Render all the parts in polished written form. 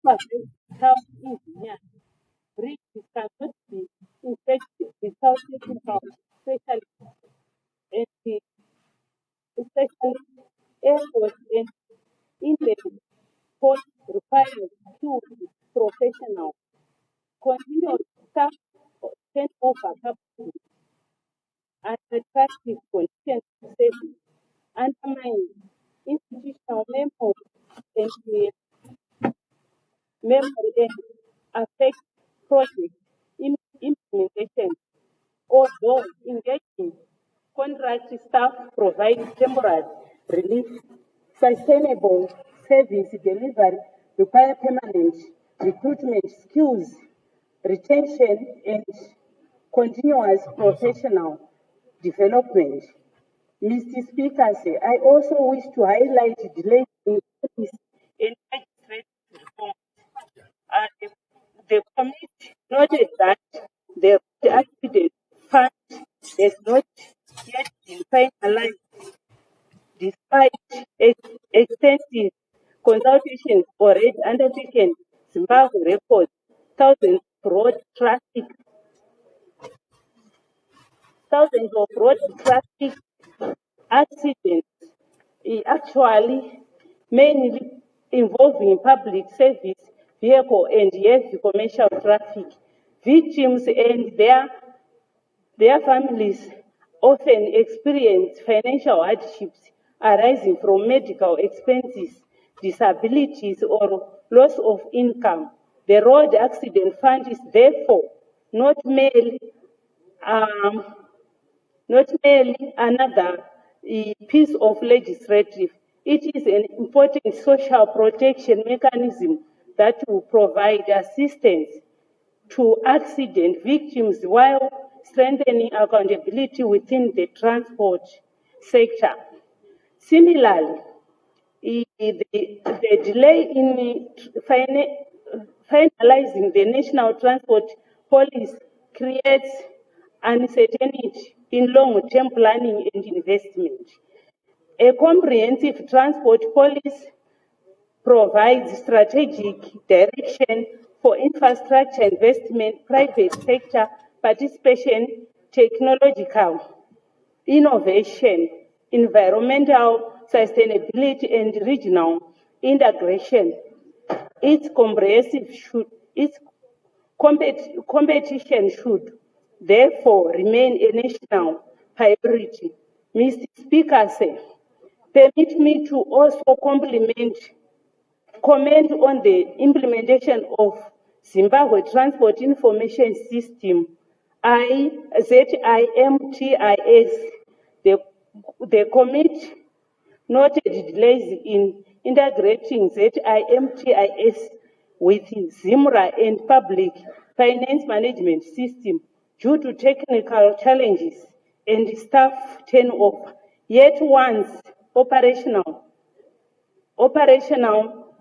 supervised health engineer risks cannot be infected without technical specialists and the specialist effort and in the post requires skilled professionals. Continuous staff turnover capacity and attractive conditions to service undermine institutional memory and the memory and affect project implementation. Although engaging contract staff provides temporary relief, sustainable service delivery require permanent recruitment skills, retention, and continuous professional development. Mr. Speaker, I also wish to highlight delays in police and legislative reform. The committee noted that the road accident fund has not yet been finalized despite extensive consultations already undertaken. Zimbabwe records thousands of road traffic accidents, actually mainly involving public service vehicle and heavy commercial traffic. Victims and their families often experience financial hardships arising from medical expenses, disabilities, or loss of income. The Road Accident Fund is therefore not merely um, not merely another piece of legislative. It is an important social protection mechanism that will provide assistance to accident victims while strengthening accountability within the transport sector. Similarly, the delay in finalizing the national transport policy creates uncertainty in long-term planning and investment. A comprehensive transport policy provides strategic direction for infrastructure investment, private sector participation, technological innovation, environmental sustainability, and regional integration. Its competition should therefore remain a national priority. Mr. Speaker, permit me to also comment on the implementation of Zimbabwe Transport Information System, ZIMTIS. The committee noted delays in integrating ZIMTIS with ZIMRA and Public Finance Management System due to technical challenges and staff turnover. Yet once operational,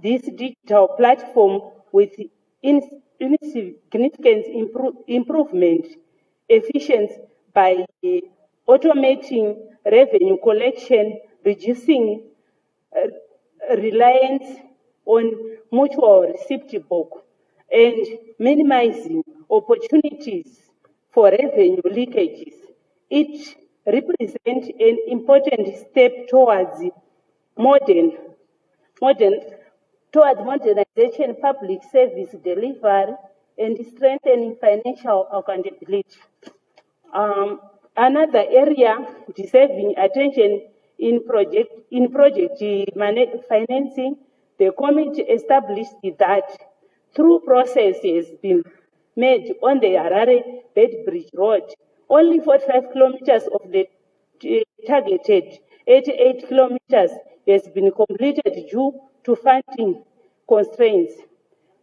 this digital platform with insignificant improvement efficiency by automating revenue collection, reducing reliance on mutual receipt book, and minimizing opportunities for revenue leakages. It represents an important step towards modernization, public service delivery, and strengthening financial accountability. Another area deserving attention in project financing, the committee established that through process has been made on the Harare Bedbridge Road, only 45 kilometers of the targeted 88 kilometers has been completed due to funding constraints.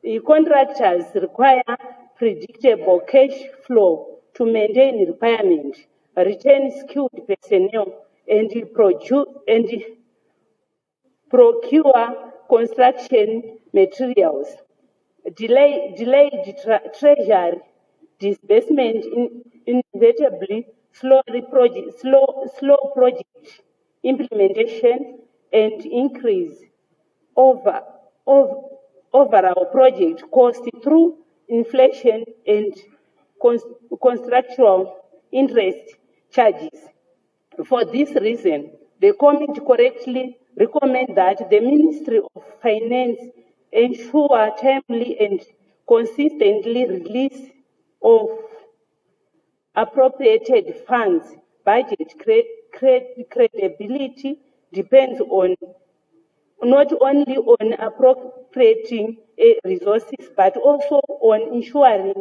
The contractors require predictable cash flow to maintain requirement, retain skilled personnel, and procure construction materials. Delayed treasury disbursement inevitably slow project implementation and increase over overall project cost through inflation and contractual interest charges. For this reason, the committee correctly recommends that the Ministry of Finance ensure timely and consistently release of appropriated funds. Budget credibility depends on not only on appropriating resources, but also on ensuring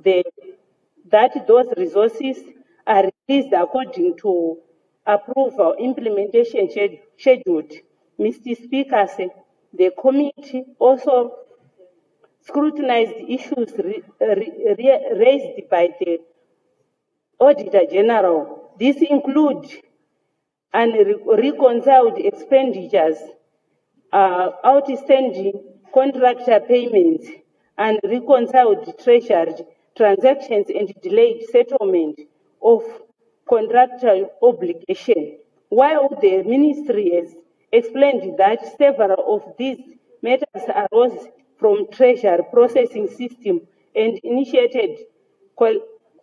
that those resources are released according to approval implementation scheduled. Mr. Speaker, the committee also scrutinized issues raised by the Auditor General. These include unreconciled expenditures, outstanding contractor payments, and reconciled treasury transactions and delayed settlement of contractual obligation. While the ministry has explained that several of these matters arose from treasury processing system and initiated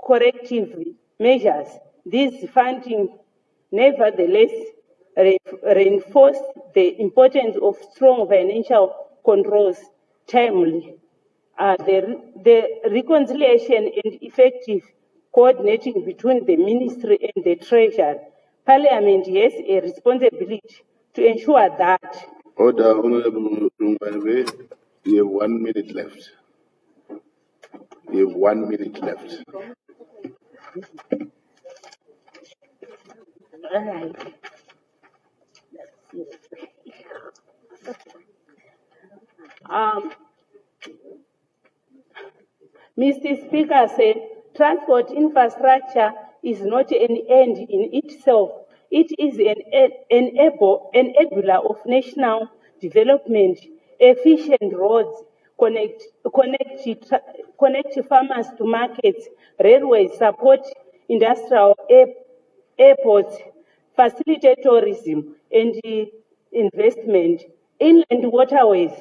corrective measures, these funding nevertheless reinforced the importance of strong financial controls timely. The reconciliation and effective coordinating between the ministry and the treasury. Parliament has a responsibility to ensure that. Order, Honorable Rumbawe, you have 1 minute left. You have 1 minute left. All right. Mr. Speaker said, transport infrastructure is not an end in itself. It is an enabler of national development. Efficient roads connect farmers to markets, railways support industrial airports, facilitate tourism and investment. Inland waterways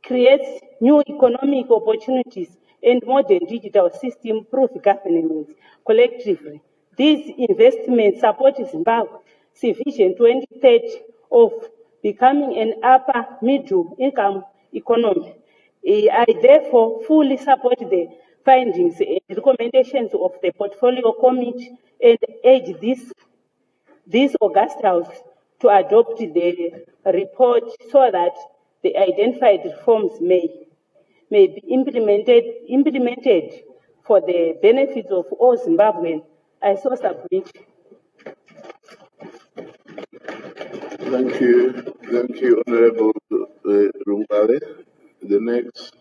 creates new economic opportunities and modern digital system proof governance collectively. These investments support Zimbabwe's Vision 2030 of becoming an upper middle income economy. I therefore fully support the findings and recommendations of the Portfolio Committee and urge this August House to adopt the report so that the identified reforms may be implemented for the benefit of all Zimbabweans. I so submit. Thank you, Honorable Rumbawe. The next,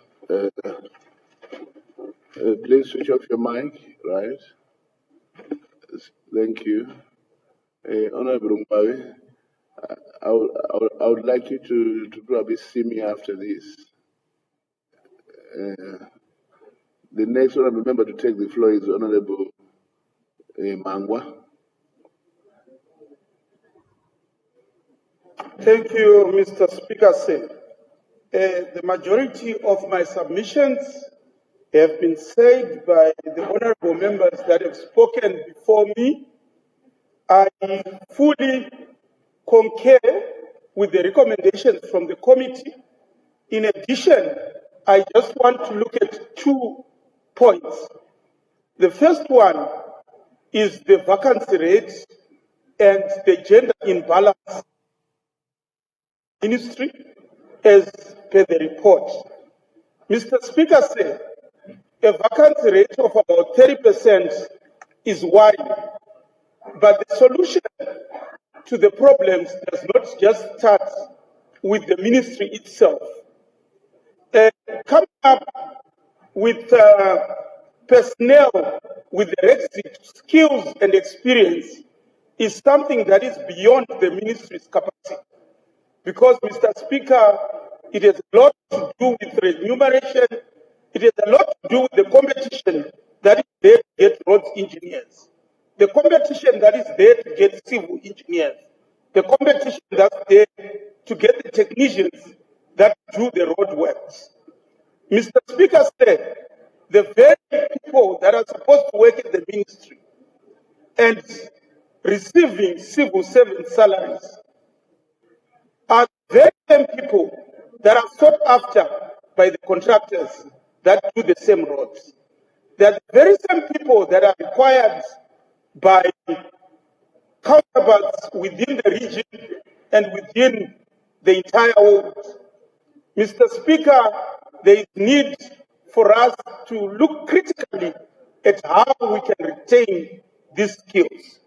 please switch off your mic, right? Thank you. Honorable Rumbawe, I would like you to probably see me after this. The next honorable member to take the floor is Honorable Mangwa. Thank you, Mr. Speaker. The majority of my submissions have been said by the honorable members that have spoken before me. I fully concur with the recommendations from the committee. In addition, I just want to look at 2 points. The first one is the vacancy rate and the gender imbalance ministry as per the report. Mr. Speaker said a vacancy rate of about 30% is wide, but the solution to the problems does not just start with the ministry itself. Coming up with personnel with the requisite skills and experience is something that is beyond the ministry's capacity. Because, Mr. Speaker, it has a lot to do with remuneration, it has a lot to do with the competition that is there to get road engineers, the competition that is there to get civil engineers, the competition that's there to get the technicians that do the road works. Mr. Speaker said the very people that are supposed to work in the ministry and receiving civil servant salaries are the very same people that are sought after by the contractors that do the same roads. They are the very same people that are required by counterparts within the region and within the entire world. Mr. Speaker, there is need for us to look critically at how we can retain these skills.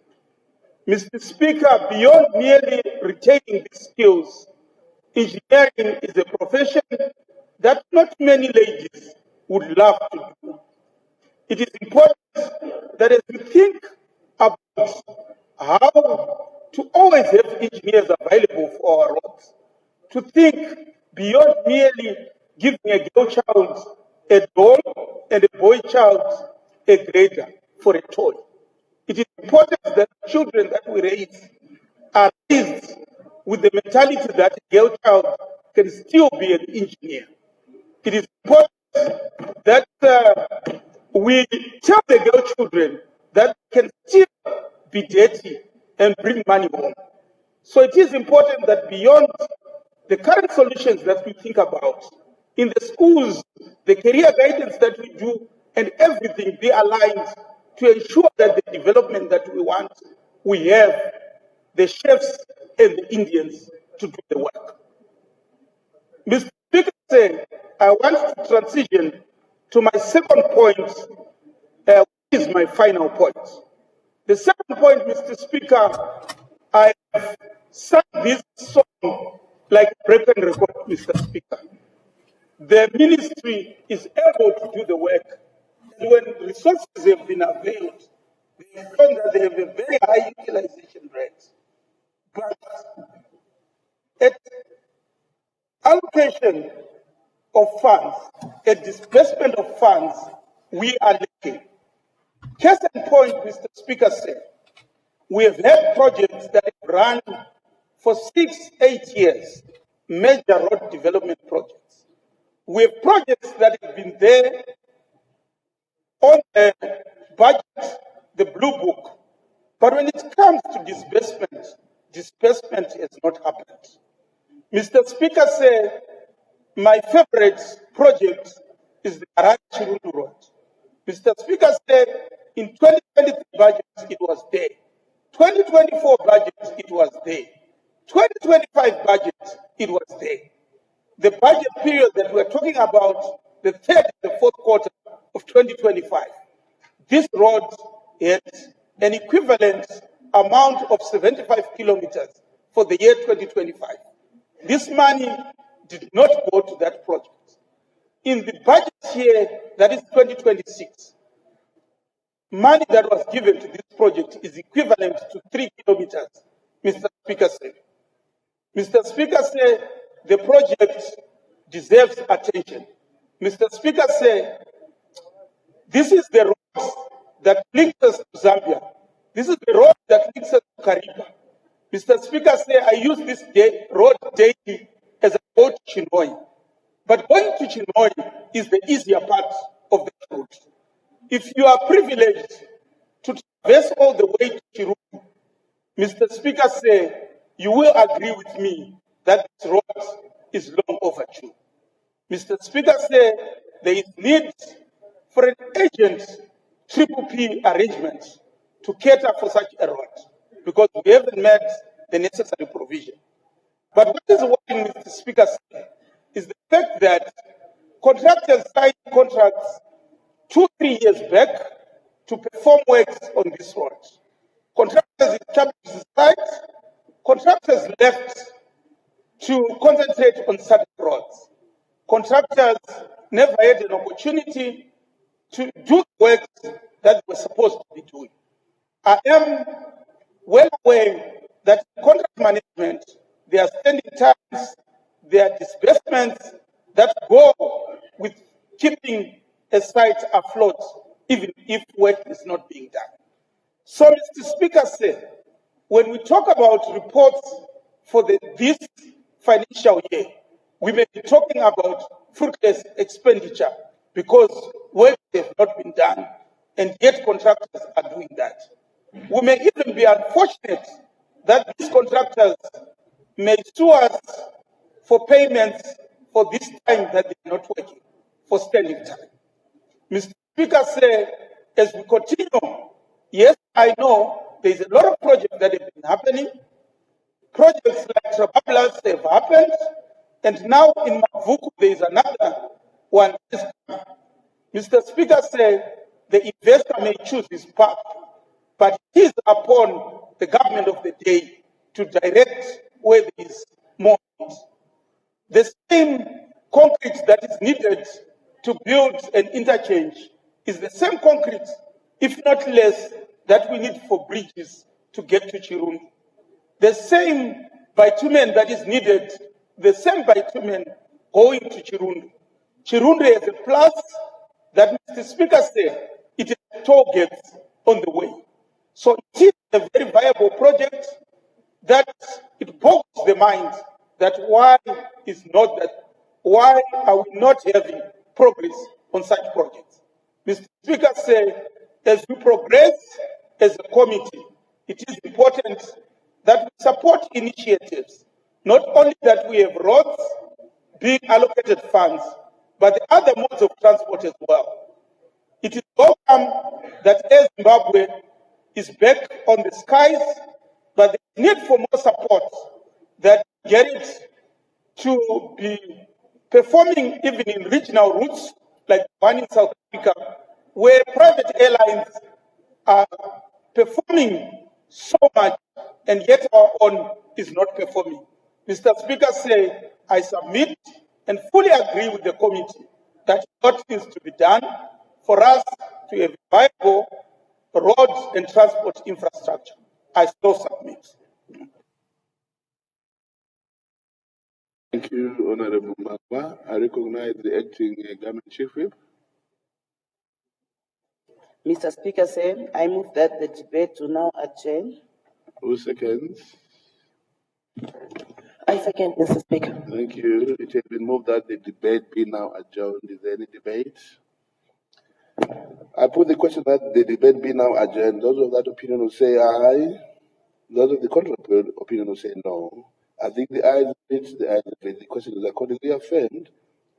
Mr. Speaker, beyond merely retaining these skills, engineering is a profession that not many ladies would love to do. It is important that as we think about how to always have engineers available for our roads, to think beyond merely giving a girl child a doll and a boy child a grader for a toy. It is important that children that we raise are raised with the mentality that a girl child can still be an engineer. It is important that we tell the girl children that can still be dirty and bring money home. So it is important that beyond the current solutions that we think about, in the schools, the career guidance that we do, and everything be aligned to ensure that the development that we want, we have the chefs and the Indians to do the work. Mr. Speaker, I want to transition to my second point, which is my final point. The second point, Mr. Speaker, I have sung this song like a broken record, Mr. Speaker. The ministry is able to do the work. And when resources have been availed, they have shown that they have a very high utilization rate. But at allocation of funds, at disbursement of funds, we are lacking. Case in point, Mr. Speaker said, we have had projects that have run for 6-8 years, major road development projects. We have projects that have been there on the budget, the blue book, but when it comes to disbursement has not happened. Mr. Speaker said, my favorite project is the Arad-Chirundu Road. Mr. Speaker said, in 2023 budget, it was there. 2024 budget, it was there. 2025 budget, it was there. The budget period that we're talking about, the third and the fourth quarter of 2025, this road had an equivalent amount of 75 kilometers for the year 2025. This money did not go to that project. In the budget year, that is 2026, money that was given to this project is equivalent to 3 kilometers, Mr. Speaker said. Mr. Speaker said the project deserves attention. Mr. Speaker said this is the road that links us to Zambia. This is the road that links us to Kariba. Mr. Speaker said I use this road daily as I go to Chinhoyi. But going to Chinhoyi is the easier part of the route. If you are privileged to traverse all the way to Chiruku, Mr. Speaker said you will agree with me that this road is long overdue. Mr. Speaker said there is need for an urgent triple P arrangement to cater for such a road because we haven't met the necessary provision. But what is worrying, Mr. Speaker, is the fact that contractors signed contracts 2-3 years back to perform works on this road. Contractors established the site, contractors left to concentrate on certain roads. Contractors never had an opportunity to do work that they were supposed to be doing. I am well aware that contract management, there are standing times, there are disbursements that go with keeping a site afloat, even if work is not being done. So, Mr. Speaker said, when we talk about reports for this financial year, we may be talking about fruitless expenditure because work has not been done, and yet contractors are doing that. We may even be unfortunate that these contractors may sue us for payments for this time that they are not working, for standing time. Mr. Speaker said, as we continue, yes, I know there's a lot of projects that have been happening. Projects like Trabablas have happened, and now in Mavuku there is another one. Mr. Speaker said the investor may choose his path, but it is upon the government of the day to direct where there is more need. The same concrete that is needed to build an interchange is the same concrete, if not less, that we need for bridges to get to Chirundu. The same bitumen that is needed, the same bitumen going to Chirundu. Chirundu has a plus that Mr. Speaker said, it has toll gates on the way. So it is a very viable project that it boggles the mind that why are we not having progress on such projects? Mr. Speaker said, as we progress as a committee, it is important that we support initiatives, not only that we have roads being allocated funds, but the other modes of transport as well. It is welcome that Air Zimbabwe is back on the skies, but the need for more support that get it to be performing even in regional routes like one in South Africa, where private airlines are performing so much, and yet our own is not performing. Mr. Speaker said, I submit and fully agree with the committee that what needs to be done for us to have viable roads and transport infrastructure. I still submit. Thank you, Honorable Magwa. I recognize the acting Government Chief Whip. Mr. Speaker, I move that the debate to now adjourn. Who seconds? I second, Mr. Speaker. Thank you. It has been moved that the debate be now adjourned. Is there any debate? I put the question that the debate be now adjourned. Those of that opinion will say aye. Those of the contrary opinion will say no. I think the ayes of it, the question is accordingly affirmed,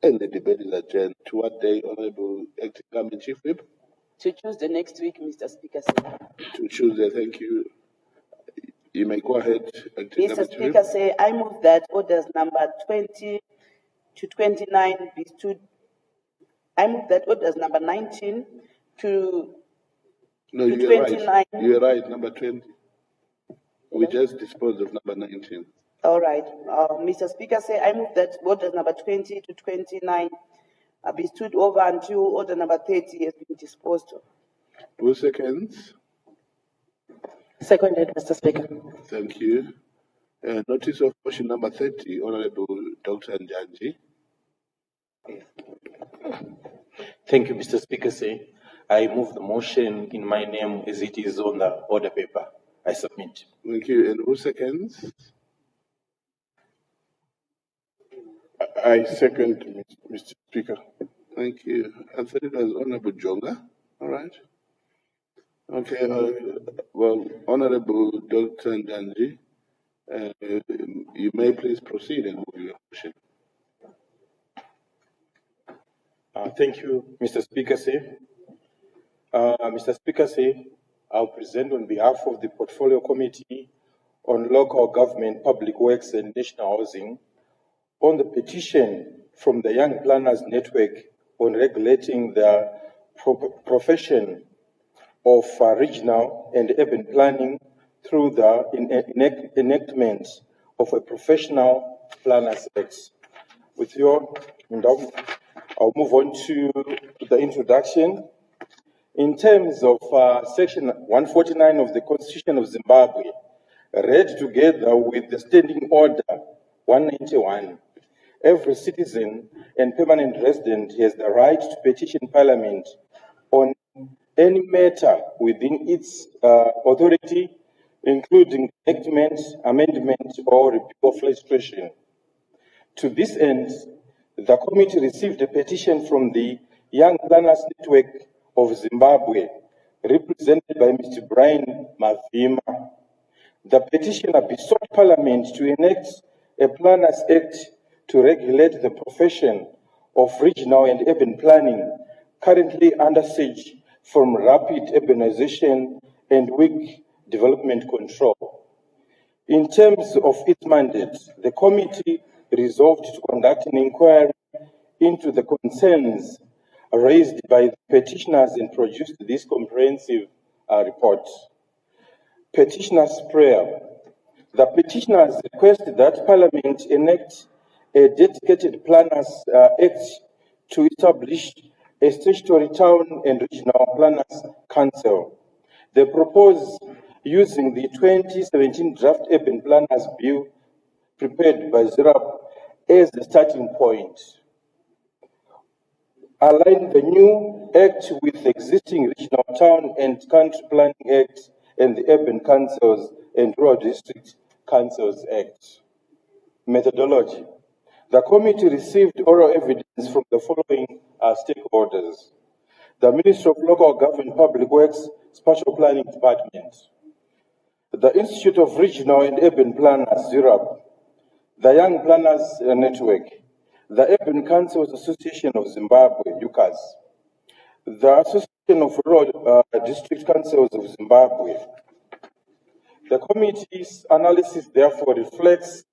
and the debate is adjourned. To what day, Honorable Acting Government Chief Whip? To Tuesday next week, Mr. Speaker. To Tuesday, thank you. You may go ahead. Mr. Speaker, I move that orders number 20 to 29 be stood. I move that orders number 19 to, no, to you 29. Right. You are right, number 20. We just disposed of number 19. All right. Mr. Speaker, I move that orders number 20 to 29 be stood over until order number 30 has been disposed of. 2 seconds. Seconded, Mr. Speaker. Thank you. Notice of motion number 30, Honorable Dr. Njanji. Thank you, Mr. Speaker. I move the motion in my name as it is on the order paper. I submit. Thank you. And who seconds? I second, Mr. Speaker. Thank you. I thought it was Honorable Jonga. All right. Okay. Well, Honorable Dr. Njanji, you may please proceed and move your motion. Thank you, Mr. Speaker. Mr. Speaker, I'll present on behalf of the Portfolio Committee on Local Government, Public Works and National Housing on the petition from the Young Planners Network on regulating the profession of regional and urban planning through the enactment of a Professional Planners Act. With your indulgence, I'll move on to the introduction. In terms of Section 149 of the Constitution of Zimbabwe, read together with the Standing Order 191, every citizen and permanent resident has the right to petition Parliament on any matter within its authority, including enactment, amendment, or repeal of legislation. To this end, the committee received a petition from the Young Planners Network of Zimbabwe, represented by Mr. Brian Mavima. The petitioner besought Parliament to enact a Planners Act to regulate the profession of regional and urban planning, currently under siege from rapid urbanization and weak development control. In terms of its mandate, the committee resolved to conduct an inquiry into the concerns raised by the petitioners and produced this comprehensive report. Petitioner's prayer. The petitioners request that Parliament enact a dedicated Planners Act to establish a statutory town and regional planners council. They propose using the 2017 draft urban planners bill prepared by ZIRAP as the starting point. Align the new act with the existing regional town and country planning act and the urban councils and rural district councils act. Methodology. The committee received oral evidence from the following stakeholders: the Ministry of Local Government Public Works, Spatial Planning Department, the Institute of Regional and Urban Planners, ZIRAP, the Young Planners Network, the Urban Councils Association of Zimbabwe, UCAS, the Association of Rural District Councils of Zimbabwe. The committee's analysis therefore reflects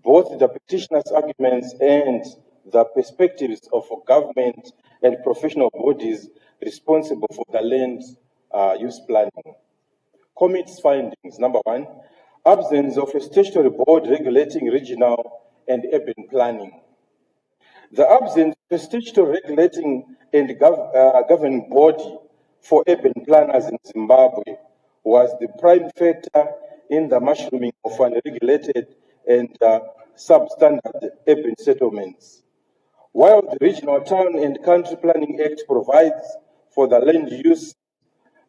both the petitioner's arguments and the perspectives of government and professional bodies responsible for the land use planning. Committee's findings: number one, absence of a statutory board regulating regional and urban planning. The absence of a statutory regulating and governing body for urban planners in Zimbabwe was the prime factor in the mushrooming of unregulated and substandard urban settlements. While the Regional Town and Country Planning Act provides for the land use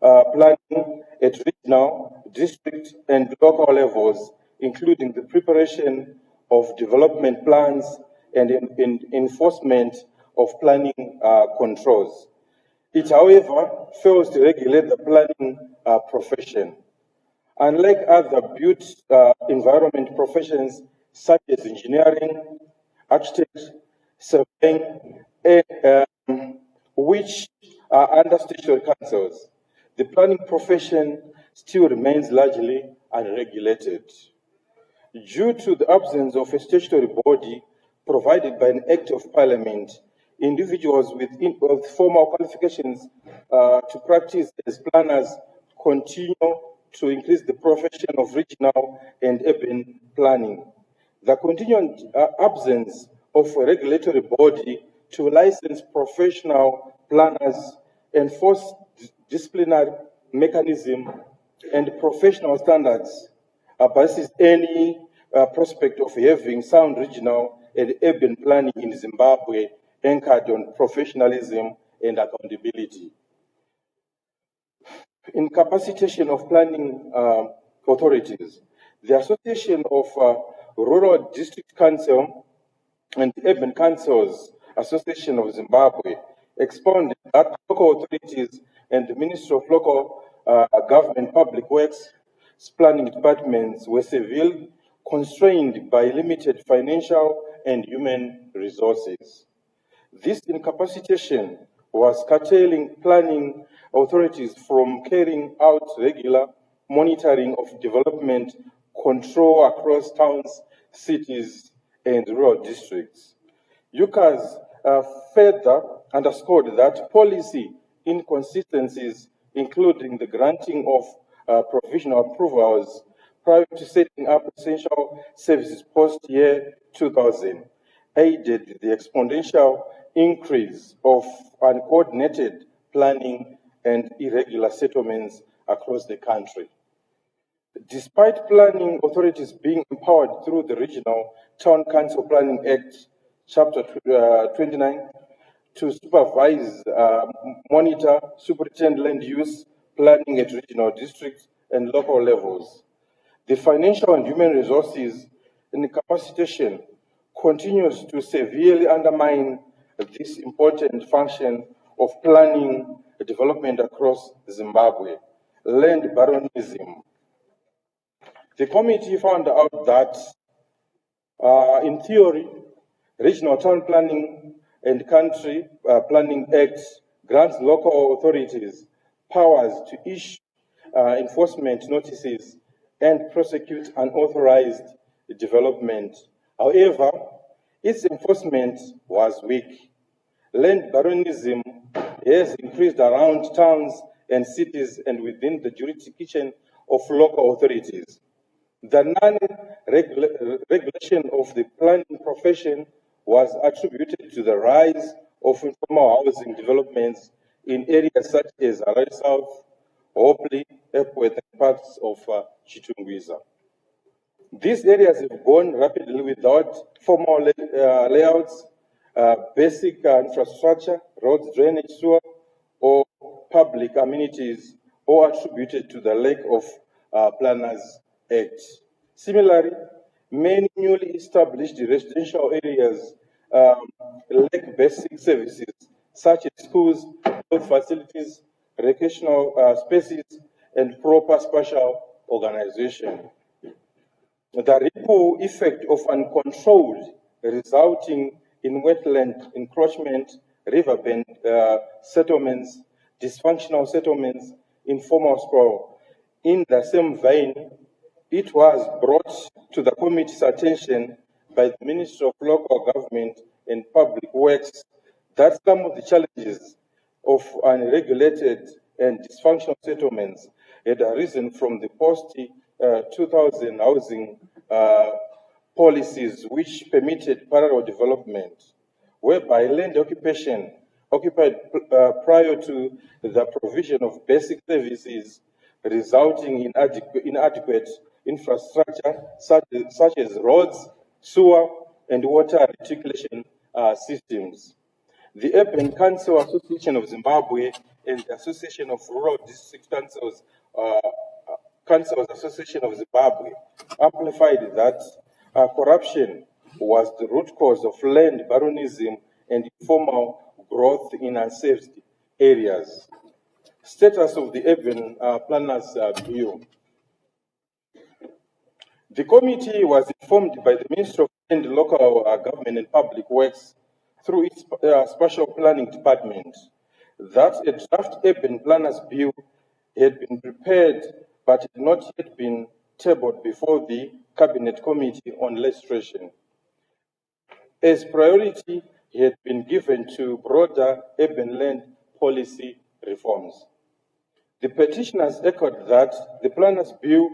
planning at regional, district, and local levels, including the preparation of development plans and enforcement of planning controls. It, however, fails to regulate the planning profession. Unlike other built environment professions such as engineering, architecture, surveying, which are under statutory councils, the planning profession still remains largely unregulated. Due to the absence of a statutory body provided by an Act of Parliament, individuals with formal qualifications to practice as planners continue to increase the profession of regional and urban planning. The continued absence of a regulatory body to license professional planners, enforce disciplinary mechanism, and professional standards basis any prospect of having sound regional and urban planning in Zimbabwe anchored on professionalism and accountability. Incapacitation of planning authorities. The Association of Rural District Council and Urban Councils Association of Zimbabwe expounded that local authorities and the Ministry of Local Government Public Works planning departments were severely constrained by limited financial and human resources. This incapacitation was curtailing planning authorities from carrying out regular monitoring of development control across towns, cities, and rural districts. UCAS further underscored that policy inconsistencies, including the granting of provisional approvals prior to setting up essential services post-year 2000, aided the exponential increase of uncoordinated planning and irregular settlements across the country. Despite planning authorities being empowered through the Regional Town Council Planning Act, Chapter 29, to supervise, monitor, superintend land use planning at regional, district, and local levels, the financial and human resources and capacitation continues to severely undermine this important function of planning development across Zimbabwe, land baronism. The committee found out that, in theory, Regional Town Planning and Country Planning Act grants local authorities powers to issue enforcement notices and prosecute unauthorized development. However, its enforcement was weak. Land baronism has increased around towns and cities and within the jurisdiction of local authorities. The non-regulation of the planning profession was attributed to the rise of informal housing developments in areas such as Harare South, Hopley, Epworth, and parts of Chitungwiza. These areas have grown rapidly without formal layouts, basic infrastructure, roads, drainage, sewer, or public amenities, all attributed to the lack of Planners Act. Similarly, many newly established residential areas lack basic services such as schools, health facilities, recreational spaces, and proper spatial organization. The ripple effect of uncontrolled resulting in wetland encroachment, riverbed settlements, dysfunctional settlements, informal sprawl. In the same vein, it was brought to the committee's attention by the Ministry of Local Government and Public Works that some of the challenges of unregulated and dysfunctional settlements had arisen from the post-2000 housing policies which permitted parallel development, whereby land occupation occupied prior to the provision of basic services resulting in inadequate infrastructure such as roads, sewer, and water reticulation systems. The Urban Council Association of Zimbabwe and the Association of Rural District Councils Association of Zimbabwe amplified that corruption was the root cause of land baronism and informal growth in unsafe areas. Status of the Urban Planners Bill. The committee was informed by the Ministry of Land, Local Government and Public Works through its Special Planning Department that a draft Urban Planners Bill had been prepared but had not yet been tabled before the Cabinet Committee on Legislation. As priority had been given to broader urban land policy reforms. The petitioners echoed that the Planners Bill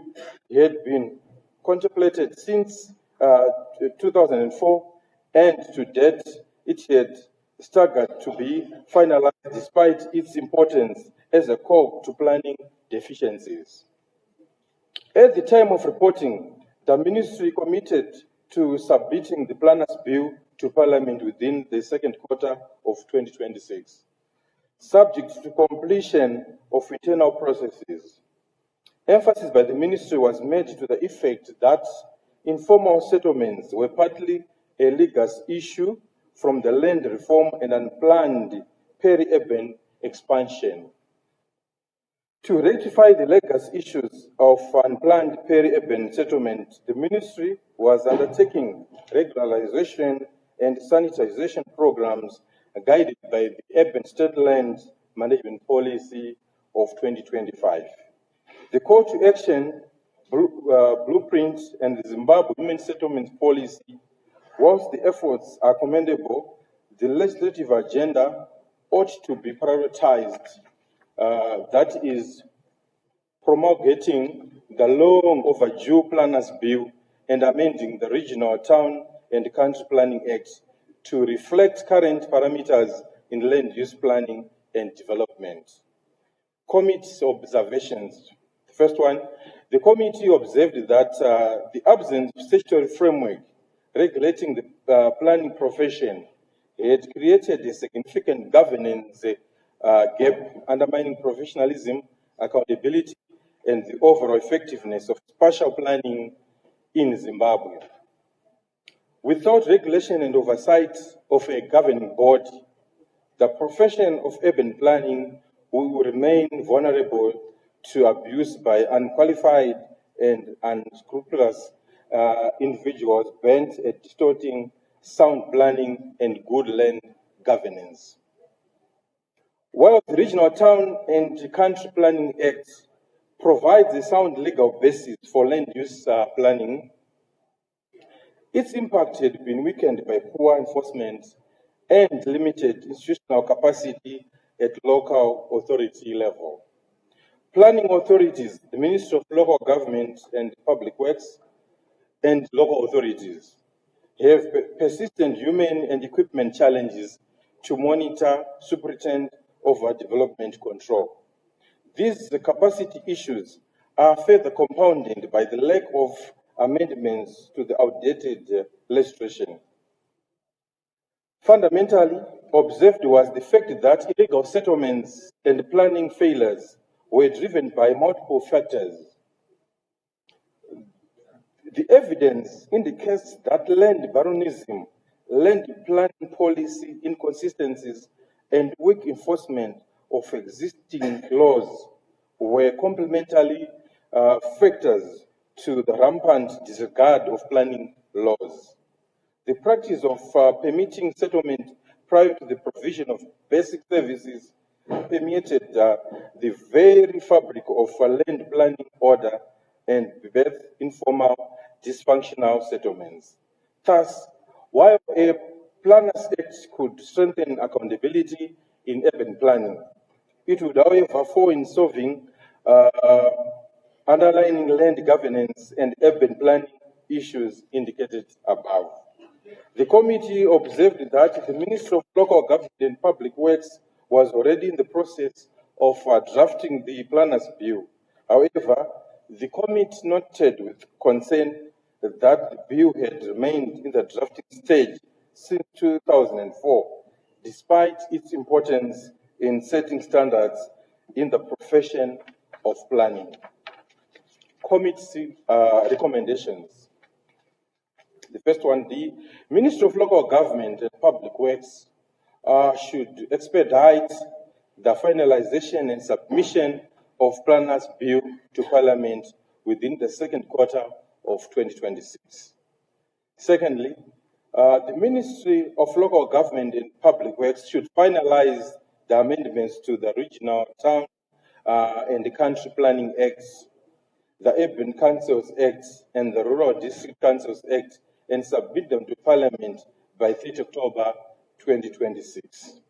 had been contemplated since 2004, and to date it had staggered to be finalized despite its importance as a call to planning deficiencies. At the time of reporting, the ministry committed to submitting the Planners Bill to Parliament within the second quarter of 2026, subject to completion of internal processes. Emphasis by the ministry was made to the effect that informal settlements were partly a legacy issue from the land reform and unplanned peri-urban expansion. To rectify the legacy issues of unplanned peri-urban settlement, the ministry was undertaking regularization and sanitization programs guided by the Urban State Land Management Policy of 2025. The Call to Action Blueprint and the Zimbabwe Human Settlement Policy, whilst the efforts are commendable, the legislative agenda ought to be prioritized. That is, promulgating the long overdue Planners Bill and amending the Regional Town and Country Planning Act to reflect current parameters in land use planning and development. Committee observations. The first one, the committee observed that the absence of statutory framework regulating the planning profession had created a significant governance gap, undermining professionalism, accountability, and the overall effectiveness of spatial planning in Zimbabwe. Without regulation and oversight of a governing body, the profession of urban planning will remain vulnerable to abuse by unqualified and unscrupulous individuals bent at distorting sound planning and good land governance. While the Regional Town and Country Planning Act provides a sound legal basis for land use planning, its impact had been weakened by poor enforcement and limited institutional capacity at local authority level. Planning authorities, the Ministry of Local Government and Public Works, and local authorities have persistent human and equipment challenges to monitor, superintend over development control. These capacity issues are further compounded by the lack of amendments to the outdated legislation. Fundamentally observed was the fact that illegal settlements and planning failures were driven by multiple factors. The evidence indicates that land baronism, land planning policy inconsistencies, and weak enforcement of existing laws were complementary factors to the rampant disregard of planning laws. The practice of permitting settlement prior to the provision of basic services permeated the very fabric of land planning order and birthed informal, dysfunctional settlements. Thus, while a Planners Act could strengthen accountability in urban planning, it would, however, fall in solving underlying land governance and urban planning issues indicated above. The committee observed that the Ministry of Local Government and Public Works was already in the process of drafting the Planners Bill. However, the committee noted with concern that the bill had remained in the drafting stage since 2004, despite its importance in setting standards in the profession of planning. Committee recommendations. The first one, the Ministry of Local Government and Public Works should expedite the finalization and submission of Planners Bill to Parliament within the second quarter of 2026. Secondly, the Ministry of Local Government and Public Works should finalize the amendments to the Regional Town and the Country Planning Acts, the Urban Councils Act, and the Rural District Councils Act, and submit them to Parliament by 30 October 2026.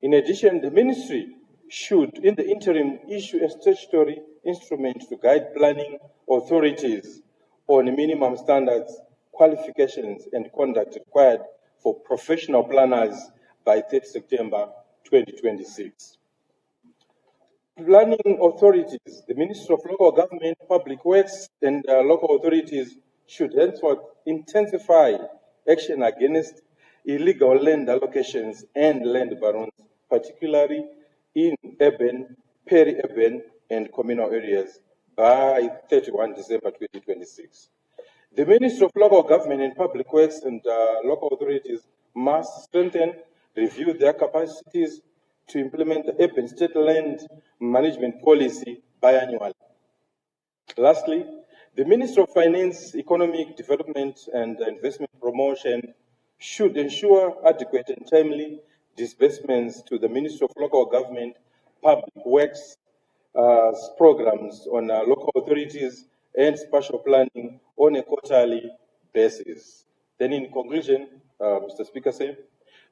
In addition, the Ministry should, in the interim, issue a statutory instrument to guide planning authorities on minimum standards, qualifications, and conduct required for professional planners by 30 September 2026. Planning authorities, the Ministry of Local Government, Public Works, and local authorities should henceforth intensify action against illegal land allocations and land barons, particularly in urban, peri-urban, and communal areas by 31 December 2026. The Ministry of Local Government and Public Works and local authorities must strengthen, review their capacities to implement the urban state land management policy biannually. Lastly, the Ministry of Finance, Economic Development and Investment Promotion should ensure adequate and timely disbursements to the Ministry of Local Government, Public Works programs on local authorities and spatial planning on a quarterly basis. Then in conclusion, Mr. Speaker,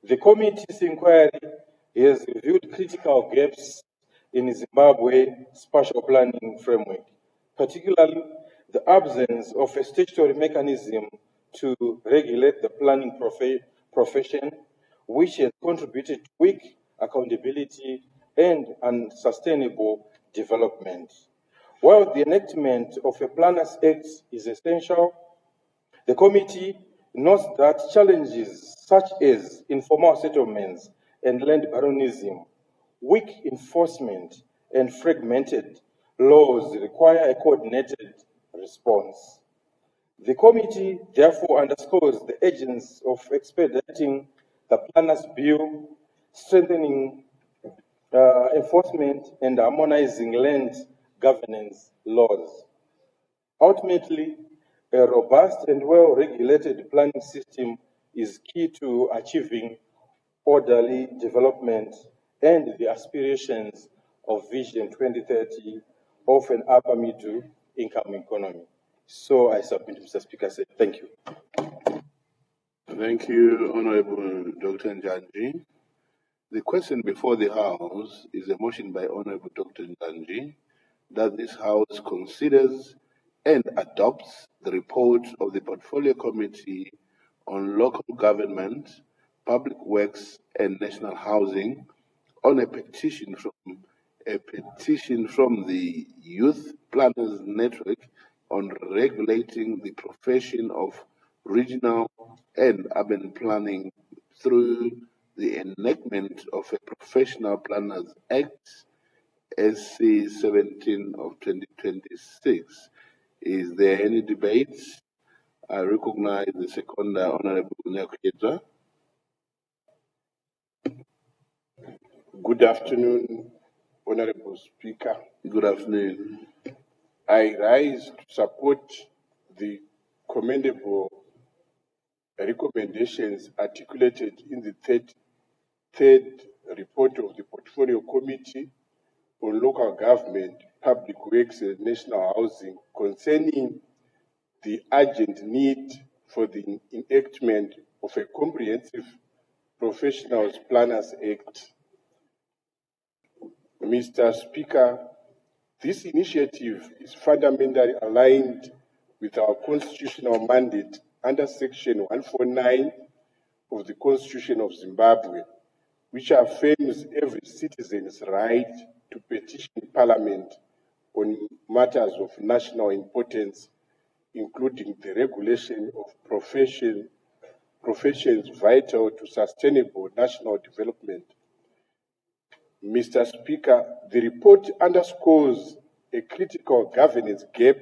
the committee's inquiry has reviewed critical gaps in Zimbabwe spatial planning framework, particularly the absence of a statutory mechanism to regulate the planning profession, which has contributed to weak accountability and unsustainable development. While the enactment of a Planners Act is essential, the committee notes that challenges such as informal settlements and land baronism, weak enforcement, and fragmented laws require a coordinated response. The committee therefore underscores the urgency of expediting the Planners Bill, strengthening enforcement and harmonizing land governance laws. Ultimately, a robust and well-regulated planning system is key to achieving orderly development and the aspirations of Vision 2030 of an upper middle income economy. So I submit, Mr. Speaker, say thank you. Thank you, Honorable Dr. Njanji. The question before the House is a motion by Honorable Dr. Njanji that this House considers and adopts the report of the Portfolio Committee on Local Government, Public Works and National Housing on a petition from the Youth Planners Network on regulating the profession of regional and urban planning through the enactment of a Professional Planners Act, SC 17 of 2026. Is there any debate? I recognize the seconder, Honorable Nyakujeta. Good afternoon, Honorable Speaker. Good afternoon. I rise to support the commendable recommendations articulated in the third report of the Portfolio Committee on Local Government, Public Works and National Housing concerning the urgent need for the enactment of a comprehensive Professionals Planners Act. Mr. Speaker, this initiative is fundamentally aligned with our constitutional mandate under Section 149 of the Constitution of Zimbabwe, which affirms every citizen's right to petition Parliament on matters of national importance, including the regulation of professions vital to sustainable national development. Mr. Speaker, the report underscores a critical governance gap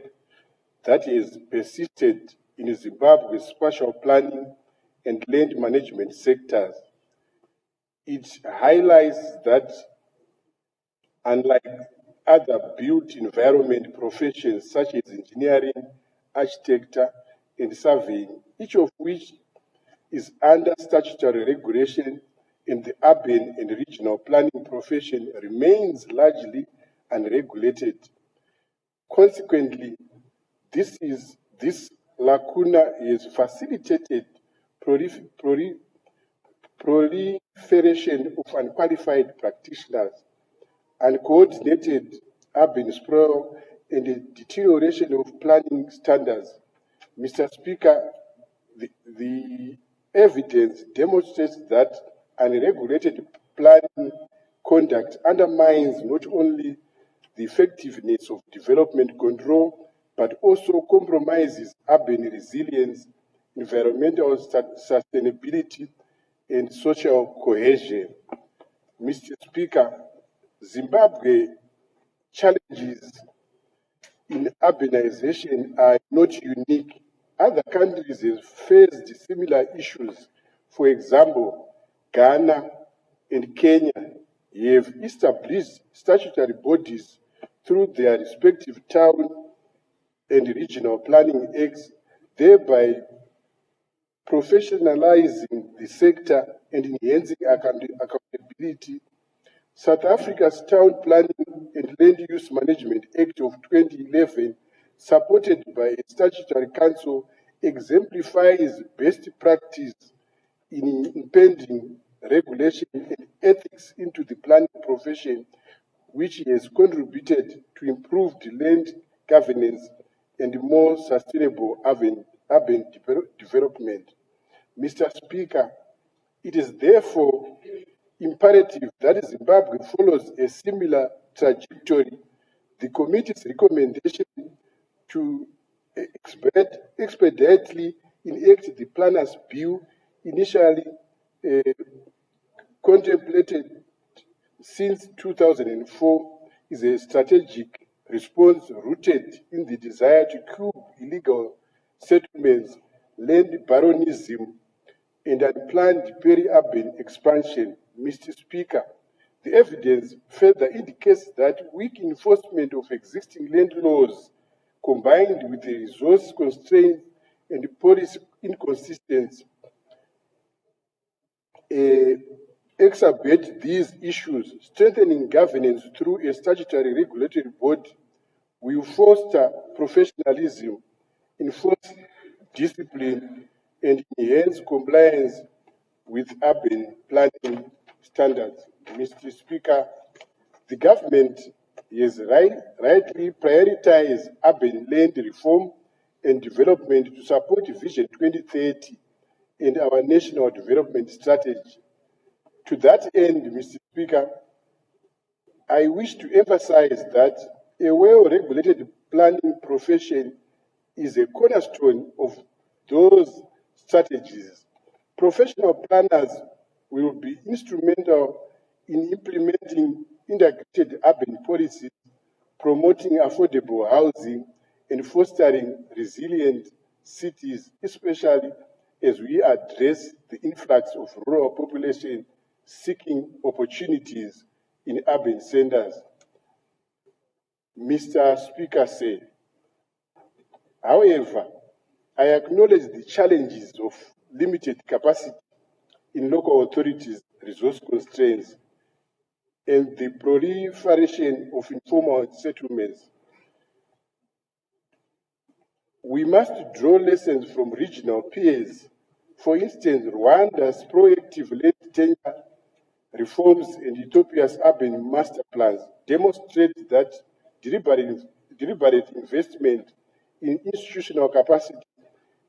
that has persisted in Zimbabwe's spatial planning and land management sectors. It highlights that, unlike other built environment professions such as engineering, architecture, and surveying, each of which is under statutory regulation, in the urban and regional planning profession remains largely unregulated. Consequently, this lacuna has facilitated proliferation of unqualified practitioners, uncoordinated urban sprawl, and the deterioration of planning standards. Mr. Speaker, the evidence demonstrates that unregulated planning conduct undermines not only the effectiveness of development control, but also compromises urban resilience, environmental sustainability, and social cohesion. Mr. Speaker, Zimbabwe challenges in urbanization are not unique. Other countries have faced similar issues. For example, Ghana and Kenya have established statutory bodies through their respective town and regional planning acts, thereby professionalizing the sector and enhancing accountability. South Africa's Town Planning and Land Use Management Act of 2011, supported by a statutory council, exemplifies best practice in impending regulation and ethics into the planning profession, which has contributed to improved land governance and more sustainable urban development. Mr. Speaker, it is therefore imperative that Zimbabwe follows a similar trajectory. The committee's recommendation to expeditiously enact the Planners Bill, initially contemplated since 2004, is a strategic response rooted in the desire to curb illegal settlements, land baronism, and unplanned peri-urban expansion. Mr. Speaker, the evidence further indicates that weak enforcement of existing land laws, combined with the resource constraints and policy inconsistency, exacerbate these issues. Strengthening governance through a statutory regulatory body will foster professionalism, enforce discipline, and enhance compliance with urban planning standards. Mr. Speaker, the government has rightly prioritized urban land reform and development to support Vision 2030 and our national development strategy. To that end, Mr. Speaker, I wish to emphasize that a well-regulated planning profession is a cornerstone of those strategies. Professional planners will be instrumental in implementing integrated urban policies, promoting affordable housing, and fostering resilient cities, especially as we address the influx of rural population seeking opportunities in urban centers. Mr. Speaker said, however, I acknowledge the challenges of limited capacity in local authorities' resource constraints and the proliferation of informal settlements. We must draw lessons from regional peers. For instance, Rwanda's proactive land tenure reforms and Ethiopia's urban master plans demonstrate that deliberate investment in institutional capacity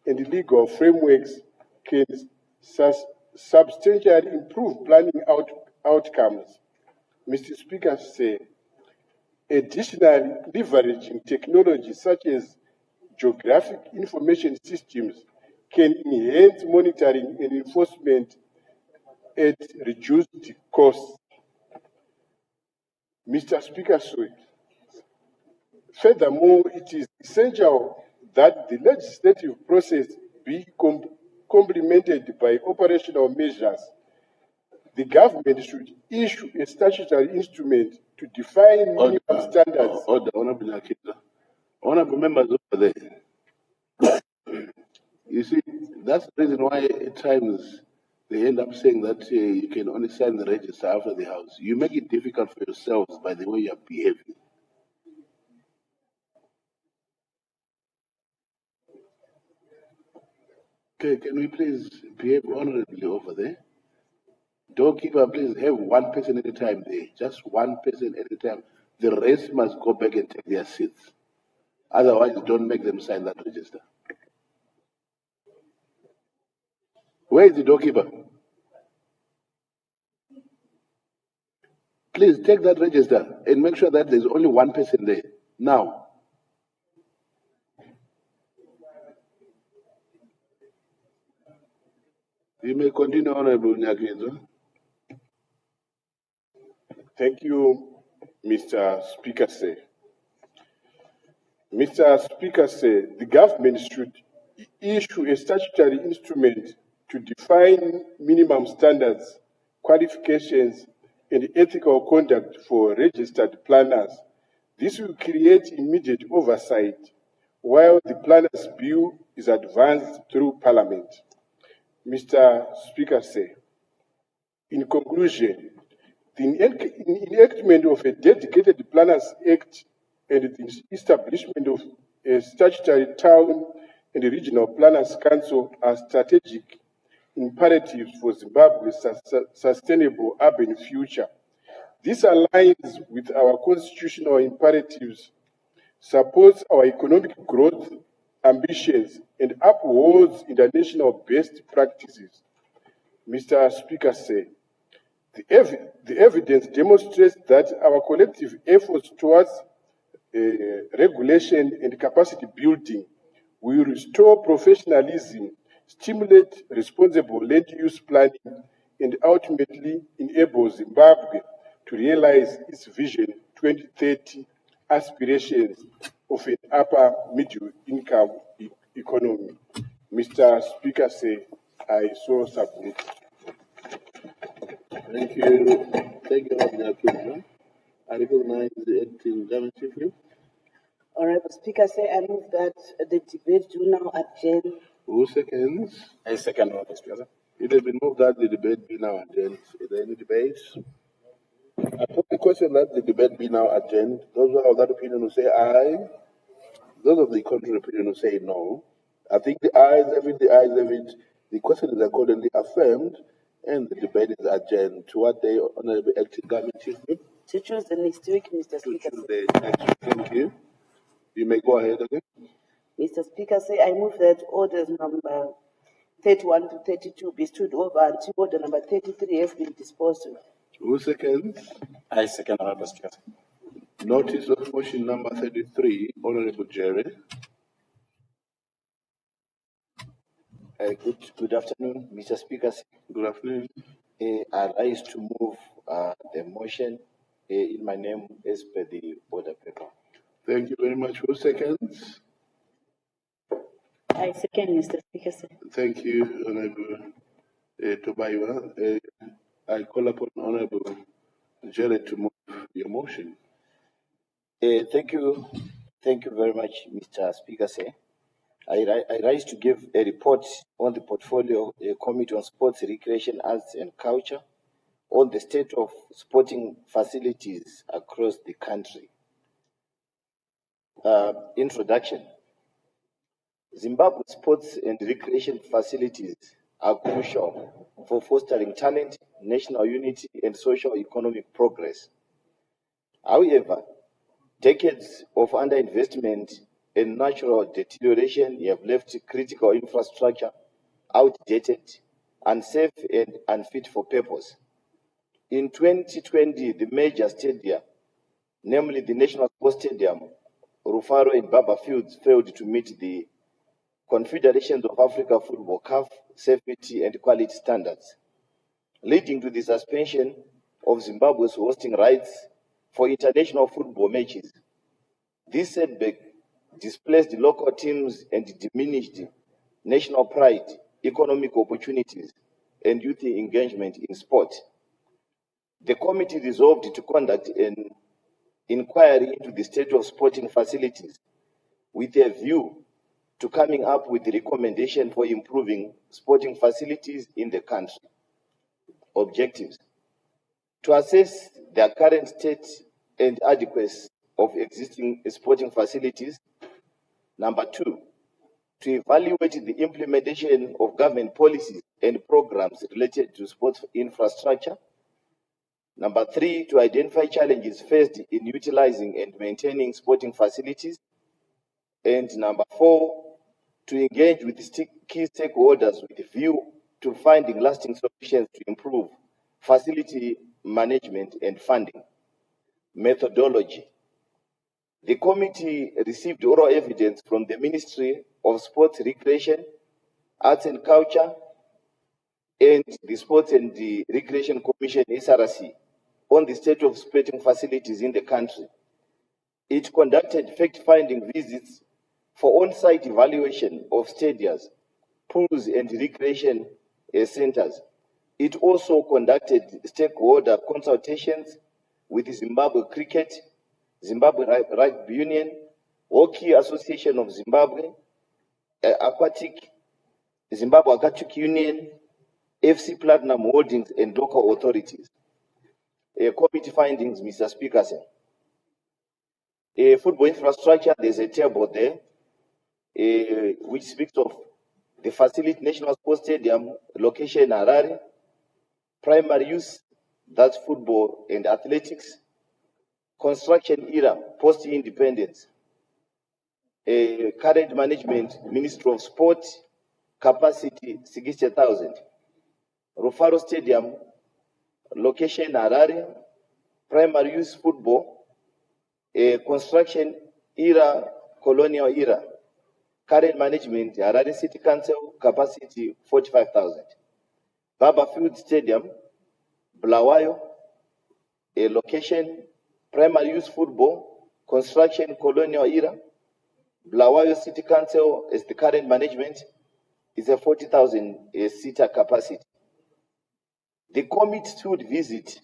and legal frameworks can substantially improve planning outcomes. Mr. Speaker said, additionally, leveraging technology such as geographic information systems can enhance monitoring and enforcement at reduced costs. Mr. Speaker, furthermore, it is essential that the legislative process be complemented by operational measures. The government should issue a statutory instrument to define minimum standards. Order, honorable members over there. You see, that's the reason why at times they end up saying that you can only sign the register after the house. You make it difficult for yourselves by the way you are behaving. Okay, can we please behave honorably over there? Doorkeeper, please have one person at a time there. Just one person at a time. The rest must go back and take their seats. Otherwise, don't make them sign that register. Where is the doorkeeper? Please take that register and make sure that there's only one person there. Now. You may continue, Honorable Nyakizo. Thank you, Mr. Speaker. Mr. Speaker, the government should issue a statutory instrument to define minimum standards, qualifications, and ethical conduct for registered planners. This will create immediate oversight while the planners' bill is advanced through Parliament. Mr. Speaker, in conclusion, the enactment of a dedicated Planners Act and the establishment of a statutory town and regional planners council are strategic imperatives for Zimbabwe's sustainable urban future. This aligns with our constitutional imperatives, supports our economic growth ambitions, and upholds international best practices. Mr. Speaker, the evidence demonstrates that our collective efforts towards regulation and capacity building will restore professionalism, stimulate responsible land use planning, and ultimately enable Zimbabwe to realize its Vision 2030 aspirations of an upper middle income economy. Mr. Speaker, say I so submit. Thank you. Thank you, Honorable Akina. I recognize the acting government chief whip. Honorable Speaker, I move that the debate do now adjourn. Who seconds? I second, Honorable Speaker. It has been moved that the debate be now adjourned. Is there any debate? I put the question that the debate be now adjourned. Those who are of that opinion will say aye. Those of the contrary opinion will say no. I think the ayes have it, the ayes have it. The question is accordingly affirmed, and the debate is adjourned. To what day, Honorable Acting Government Chief Whip? To choose the next week, Mr. To Speaker. choose the next week. Thank you. You may go ahead again. Mr. Speaker, I move that orders number 31 to 32 be stood over until order number 33 has been disposed of. Who seconds? I second, Honorable Speaker. Notice of motion number 33, Honorable Jerry. Good afternoon, Mr. Speaker. Good afternoon. I rise to move the motion in my name as per the order paper. Thank you very much. Who seconds? I second, Mr. Speaker. Thank you, Honorable Tobayiwa. I call upon Honorable Jerry to move your motion. Thank you very much, Mr. Speaker. I rise to give a report on the portfolio Committee on Sports, Recreation, Arts and Culture on the state of sporting facilities across the country. Introduction. Zimbabwe sports and recreation facilities are crucial for fostering talent, national unity, and socio-economic progress. However, decades of underinvestment and natural deterioration have left critical infrastructure outdated, unsafe, and unfit for purpose. In 2020, the major stadia, namely the National Sports Stadium, Rufaro and Baba Fields, failed to meet the Confederations of Africa Football CAF safety and quality standards, leading to the suspension of Zimbabwe's hosting rights for international football matches. This setback displaced local teams and diminished national pride, economic opportunities, and youth engagement in sport. The committee resolved to conduct an inquiry into the state of sporting facilities with a view to coming up with a recommendation for improving sporting facilities in the country. Objectives: to assess their current state and adequacy of existing sporting facilities. Number 2, to evaluate the implementation of government policies and programs related to sports infrastructure. Number 3, to identify challenges faced in utilizing and maintaining sporting facilities. And number 4, to engage with key stakeholders with a view to finding lasting solutions to improve facility management and funding. Methodology. The committee received oral evidence from the Ministry of Sports, Recreation, Arts and Culture, and the Sports and the Recreation Commission, SRC, on the state of sporting facilities in the country. It conducted fact-finding visits for on-site evaluation of stadiums, pools, and recreation centers. It also conducted stakeholder consultations with Zimbabwe Cricket, Zimbabwe Rugby Union, Hockey Association of Zimbabwe, Zimbabwe Aquatic Union, FC Platinum Holdings, and local authorities. Committee findings, Mr. Speaker. Football infrastructure, there's a table there which speaks of the facility National Sports Stadium, location Harare, primary use, that's football and athletics, construction era, post-independence, current management, Ministry of Sport, capacity 60,000. Rufaro Stadium, location Harare, primary use football, construction era, colonial era, current management, Harare City Council, capacity 45,000. Baba Field Stadium, Bulawayo, location, primary use football, construction colonial era, Bulawayo City Council, as the current management, is a 40,000 seater capacity. The committee visit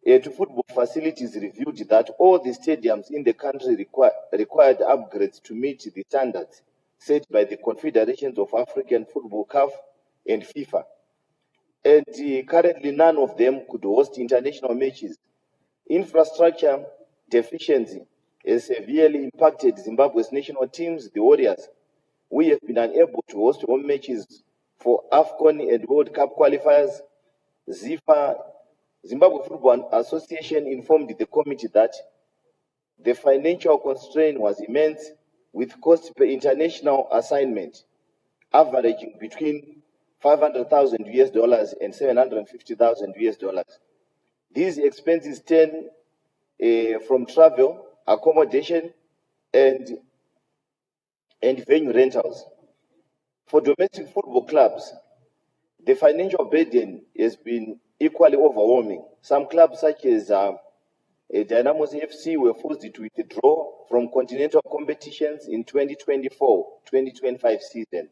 to football facilities reviewed that all the stadiums in the country required upgrades to meet the standards set by the Confederations of African Football, CAF, and FIFA. And currently, none of them could host international matches. Infrastructure deficiency has severely impacted Zimbabwe's national teams, the Warriors. We have been unable to host home matches for AFCON and World Cup qualifiers. Zimbabwe Football Association informed the committee that the financial constraint was immense, with cost per international assignment averaging between 500,000 US dollars and 750,000 US dollars. These expenses stem from travel, accommodation, and venue rentals. For domestic football clubs, the financial burden has been equally overwhelming. Some clubs, such as Dynamos FC, were forced to withdraw from continental competitions in 2024-2025 season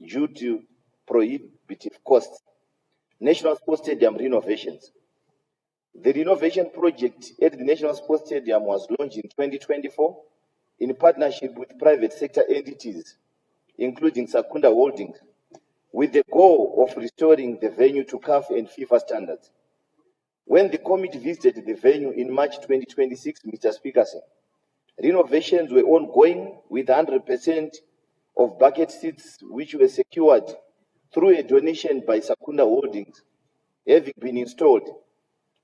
due to prohibitive costs. National Sports Stadium renovations. The renovation project at the National Sports Stadium was launched in 2024 in partnership with private sector entities, including Sakunda Holdings, with the goal of restoring the venue to CAF and FIFA standards. When the committee visited the venue in March 2026, Mr. Speaker, renovations were ongoing with 100% of bucket seats which were secured through a donation by Sakunda Holdings having been installed.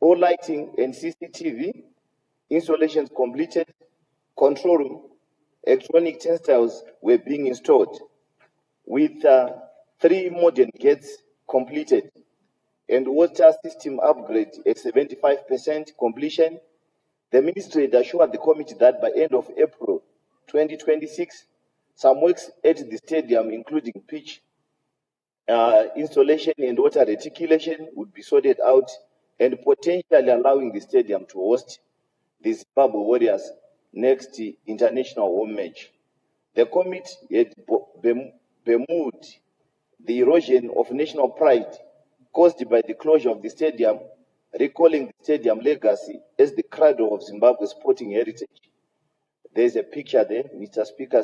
All lighting and CCTV installations completed, control room, electronic turnstiles were being installed, with 3 modern gates completed, and water system upgrade at 75% completion. The ministry had assured the committee that by end of April 2026, some works at the stadium, including pitch installation and water reticulation, would be sorted out and potentially allowing the stadium to host the Zimbabwe Warriors' next international home match. The committee had bemoaned the erosion of national pride caused by the closure of the stadium, recalling the stadium legacy as the cradle of Zimbabwe's sporting heritage. There's a picture there, Mr. Speaker.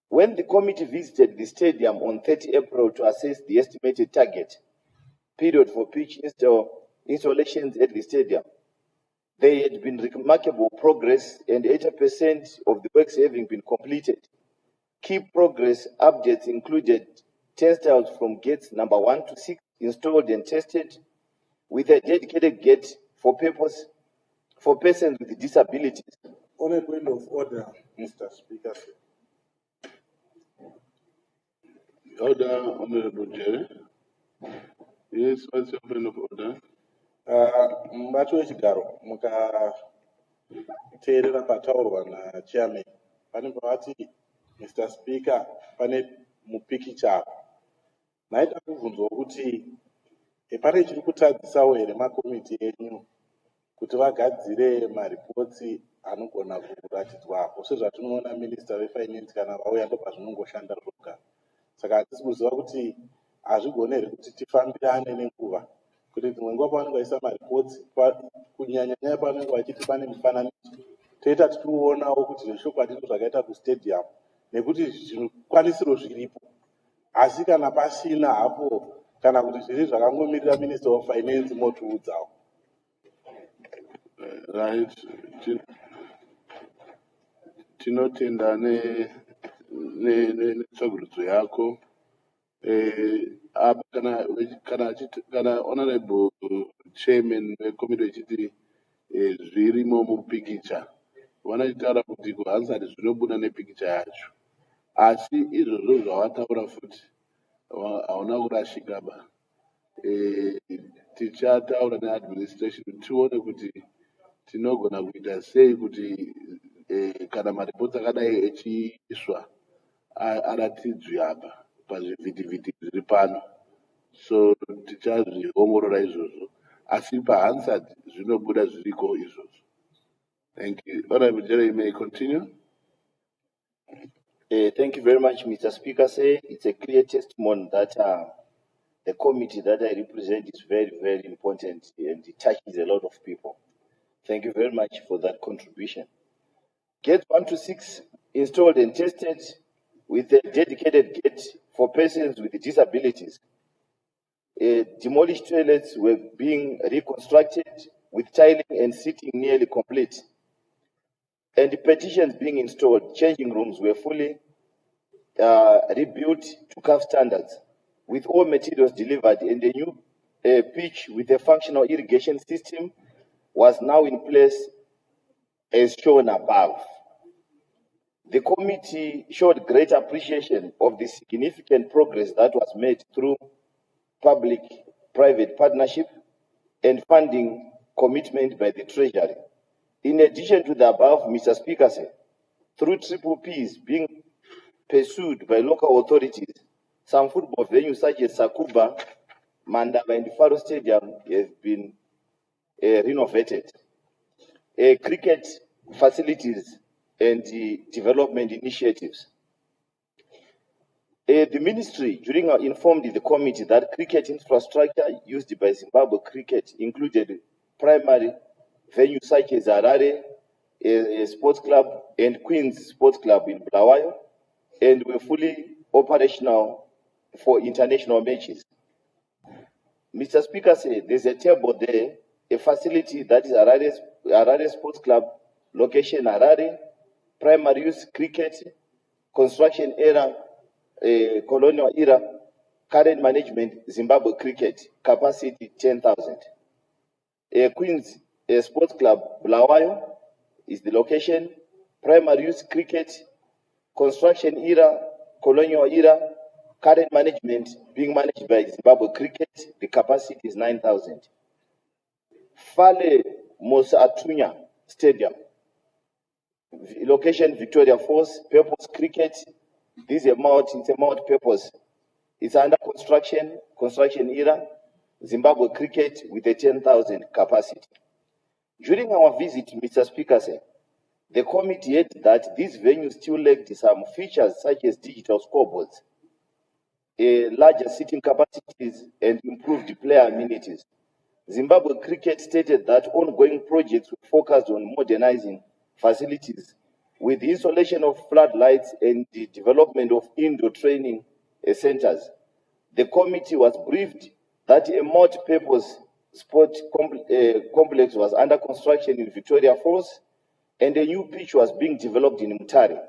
When the committee visited the stadium on 30 April to assess the estimated target period for pitch installations at the stadium, there had been remarkable progress and 80% of the works having been completed. Key progress updates included turnstiles from gates number 1 to 6 installed and tested, with a dedicated gate for persons with disabilities. On a point of order, Mr. Speaker. Order, Honorable Jerry. Yes, what's your point of order? Mbacho wechigaro mukateerera pataurwa nachairman pane pavati Mr. Speaker pane mupikicha apo. Naita kubvunzwa kuti pane chiri kutadzisawo here makomiti enyu kuti vagadzire maripotsi anogona kuratidzwa apo, sezvatinoona Minister weFinance kana vauya ndo pazvinongoshanda zvoga. Saka hatisi kuziva kuti hazvigone here kuti tifambirane nenguva, kuti dzimwe nguva pavanenge vaisa maripotsi, kunyanya-nyanya pavanenge vachiti pane mifananidzo, toita tichiuonawo kuti zvechokwadi ndo zvakaita kustadium nekuti zvikwanisiro zviripo, asi kana pasina hapo kana kuti zviri zvakangomirira Minister of Finance motiudzawo. Right. Tinotenda netsvagurudzo yako. Apa kana honorable chairman wecommittee vechiti zvirimo mupikicha, vanachitaura kuti kuhansard zvinobuda nepikicha yacho, asi izvozvo zvavataura futi hauna kurashika ba. Tichataura neadministration tione kuti tinogona kuita sei kuti kana maripoti akadai echiiswa aratidzwe apa pazvivhitivhiti zviri pano. So tichazviongorora izvozvo, asi pahansard zvinobuda zviriko izvozvo. Thank you. Honorable Jerry, you may continue. Thank you very much, Mr. Speaker. It's a clear testimony that the committee that I represent is very, very important and it touches a lot of people. Thank you very much for that contribution. Gate 1 to 6 installed and tested with a dedicated gate for persons with disabilities. Demolished toilets were being reconstructed with tiling and seating nearly complete. And the partitions being installed, changing rooms were fully rebuilt to CAF standards, with all materials delivered, and a new pitch with a functional irrigation system was now in place as shown above. The committee showed great appreciation of the significant progress that was made through public-private partnership and funding commitment by the Treasury. In addition to the above, Mr. Speaker, through triple Ps being pursued by local authorities, some football venues such as Sakuba, Mandaba, and Faro Stadium have been renovated. Cricket facilities and development initiatives. The ministry informed the committee that cricket infrastructure used by Zimbabwe Cricket included primary venues such as Harare Sports Club and Queen's Sports Club in Bulawayo, and were fully operational for international matches. Mr. Speaker said there's a table there, a facility that is Harare Sports Club, location Harare, primary use cricket, construction era, colonial era, current management Zimbabwe Cricket, capacity 10,000. Queen's Sports Club, Bulawayo is the location, primary use cricket, construction era, colonial era, current management being managed by Zimbabwe Cricket, the capacity is 9,000. Fale Mosa Atunya Stadium, location Victoria Falls, purpose cricket, this is it's a multi-purpose. It's under construction era, Zimbabwe Cricket with a 10,000 capacity. During our visit, Mr. Speaker said, the committee had that these venues still lacked some features such as digital scoreboards, larger seating capacities, and improved player amenities. Zimbabwe Cricket stated that ongoing projects were focused on modernizing facilities with the installation of floodlights and the development of indoor training centers. The committee was briefed that a multi-purpose sport complex was under construction in Victoria Falls, and a new pitch was being developed in Mutare.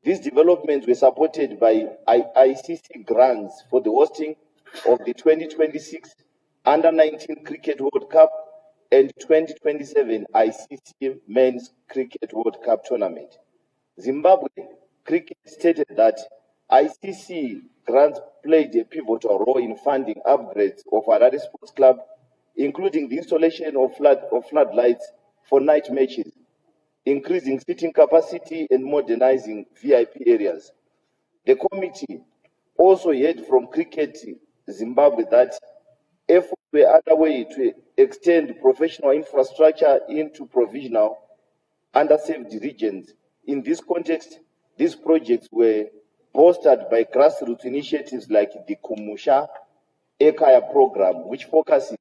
These developments were supported by ICC grants for the hosting of the 2026 Under-19 Cricket World Cup and 2027 ICC Men's Cricket World Cup Tournament. Zimbabwe Cricket stated that ICC grants played a pivotal role in funding upgrades of Harare Sports Club, including the installation of floodlights for night matches, increasing seating capacity and modernizing VIP areas. The committee also heard from Cricket Zimbabwe that efforts were underway to extend professional infrastructure into provisional underserved regions. In this context, these projects were bolstered by grassroots initiatives like the Kumusha Ekaya program, which focuses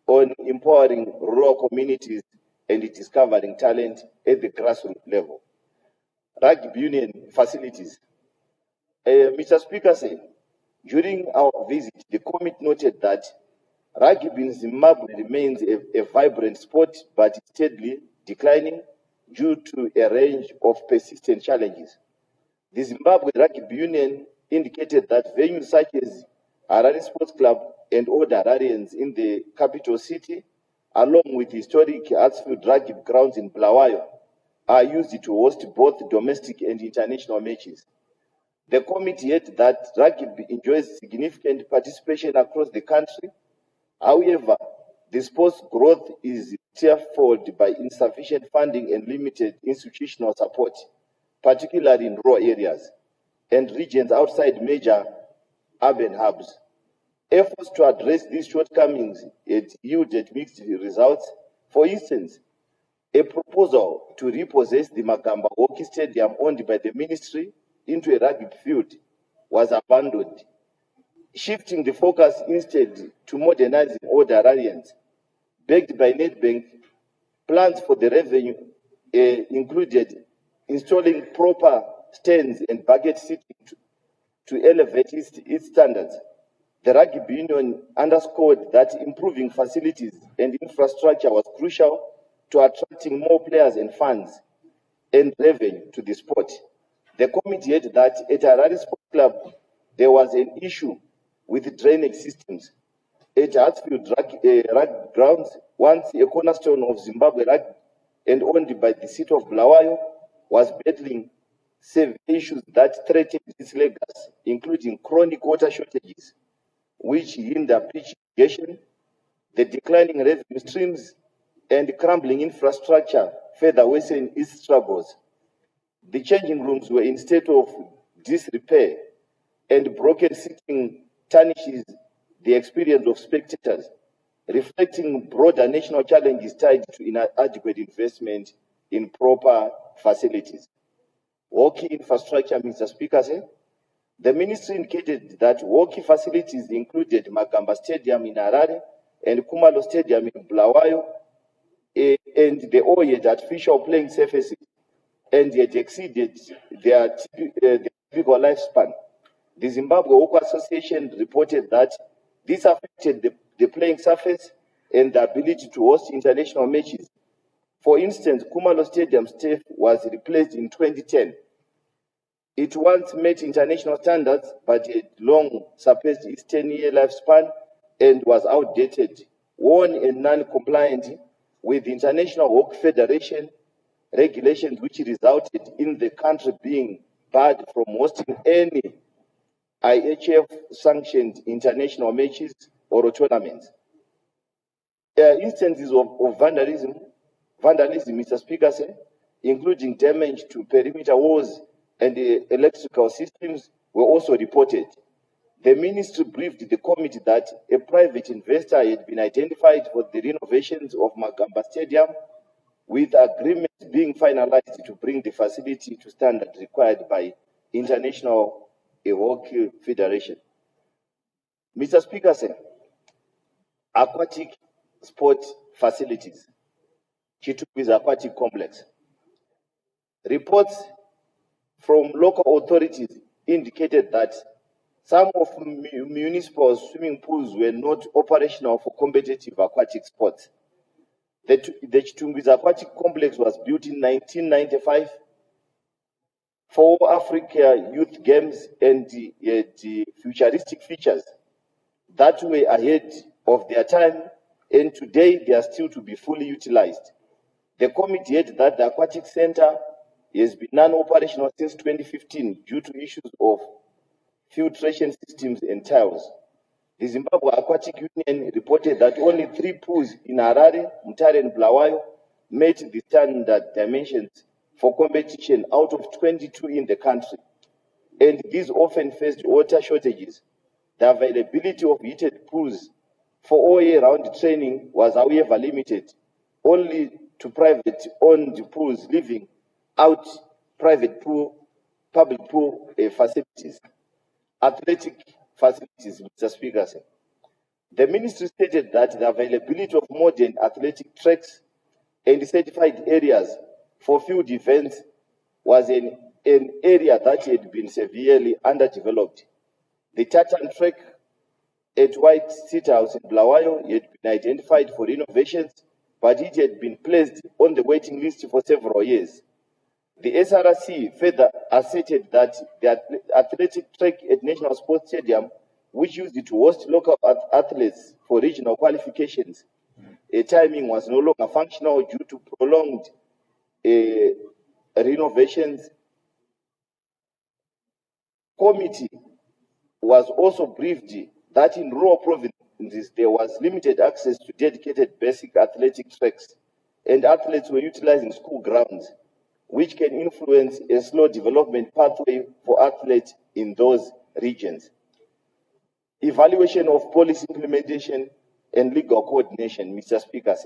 on empowering rural communities and discovering talent at the grassroots level. Rugby union facilities. Mr. Speaker said, during our visit, the committee noted that rugby in Zimbabwe remains a vibrant sport, but steadily declining due to a range of persistent challenges. The Zimbabwe Rugby Union indicated that venues such as Harare Sports Club and other Hararians in the capital city, along with historic Hartsfield Rugby grounds in Bulawayo, are used to host both domestic and international matches. The committee had that rugby enjoys significant participation across the country. However, the sport's growth is stifled by insufficient funding and limited institutional support, particularly in rural areas and regions outside major urban hubs. Efforts to address these shortcomings had yielded mixed results. For instance, A proposal to repossess the Magamba Hockey Stadium owned by the ministry into a rugby field was abandoned, shifting the focus instead to modernizing older areas. Backed by Nedbank, plans for the revenue included installing proper stands and bucket seating to elevate its standards. The Rugby Union underscored that improving facilities and infrastructure was crucial to attracting more players and funds and revenue to the sport. The committee had that at Harare Sports Club, there was an issue with drainage systems. At Hartsfield rugby grounds, once a cornerstone of Zimbabwe rugby and owned by the city of Bulawayo, was battling severe issues that threatened its legacy, including chronic water shortages, which hinder pitch irrigation, the declining revenue streams, and crumbling infrastructure further worsen its struggles. The changing rooms were in state of disrepair, and broken seating tarnishes the experience of spectators, reflecting broader national challenges tied to inadequate investment in proper facilities. Hockey infrastructure, Mr. Speaker, said, the ministry indicated that hockey facilities included Magamba Stadium in Harare and Kumalo Stadium in Bulawayo, and they all had artificial playing surfaces and had exceeded their typical lifespan. The Zimbabwe Hockey Association reported that this affected the playing surface and the ability to host international matches. For instance, Kumalo Stadium's turf was replaced in 2010. It once met international standards, but had long surpassed its 10-year lifespan and was outdated, worn and non-compliant with the International Hockey Federation regulations, which resulted in the country being barred from hosting any IHF-sanctioned international matches or tournaments. Instances of vandalism, Mr. Speaker, said, including damage to perimeter walls and the electrical systems, were also reported. The ministry briefed the committee that a private investor had been identified for the renovations of Magamba Stadium, with agreements being finalized to bring the facility to standards required by International Hockey Federation. Mr. Speaker, sir, aquatic sport facilities, Chituku's aquatic complex. Reports from local authorities indicated that some of municipal swimming pools were not operational for competitive aquatic sports. The Chituku's aquatic complex was built in 1995 for Africa Youth Games and the futuristic features that were ahead of their time, and today they are still to be fully utilized. The committee had that the aquatic center has been non-operational since 2015 due to issues of filtration systems and tiles. The Zimbabwe Aquatic Union reported that only 3 pools in Harare, Mutare, and Bulawayo met the standard dimensions for competition out of 22 in the country, and these often faced water shortages. The availability of heated pools for all year-round training was, however, limited only to private-owned pools, leaving out public pool facilities. Athletic facilities, Mr. Speaker. The ministry stated that the availability of modern athletic tracks and certified areas for field events was an area that had been severely underdeveloped. The tartan track at White City House in Bulawayo had been identified for renovations, but it had been placed on the waiting list for several years. The SRC further asserted that the athletic track at National Sports Stadium, which used to host local athletes for regional qualifications, timing was no longer functional due to prolonged renovations. Committee was also briefed that in rural provinces there was limited access to dedicated basic athletic tracks, and athletes were utilizing school grounds, which can influence a slow development pathway for athletes in those regions. Evaluation of policy implementation and legal coordination, Mr. Speaker.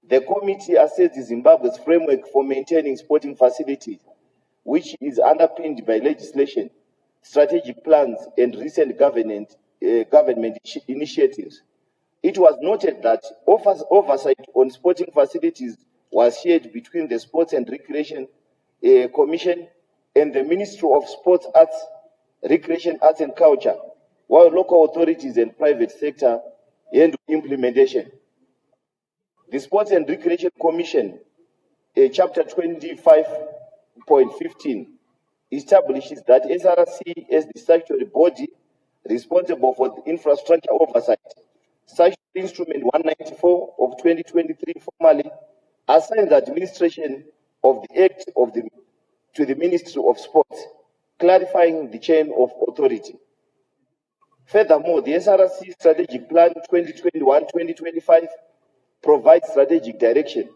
The committee assessed Zimbabwe's framework for maintaining sporting facilities, which is underpinned by legislation, strategic plans, and recent government initiatives. It was noted that oversight on sporting facilities was shared between the Sports and Recreation Commission and the Ministry of Sports, Arts, Recreation, Arts and Culture, while local authorities and private sector handle implementation. The Sports and Recreation Commission, Chapter 25.15, establishes that SRC as the statutory body responsible for the infrastructure oversight. Statutory Instrument 194 of 2023 formally assigns the administration of the Act to the Ministry of Sports, clarifying the chain of authority. Furthermore, the SRC Strategic Plan 2021-2025 provides strategic direction,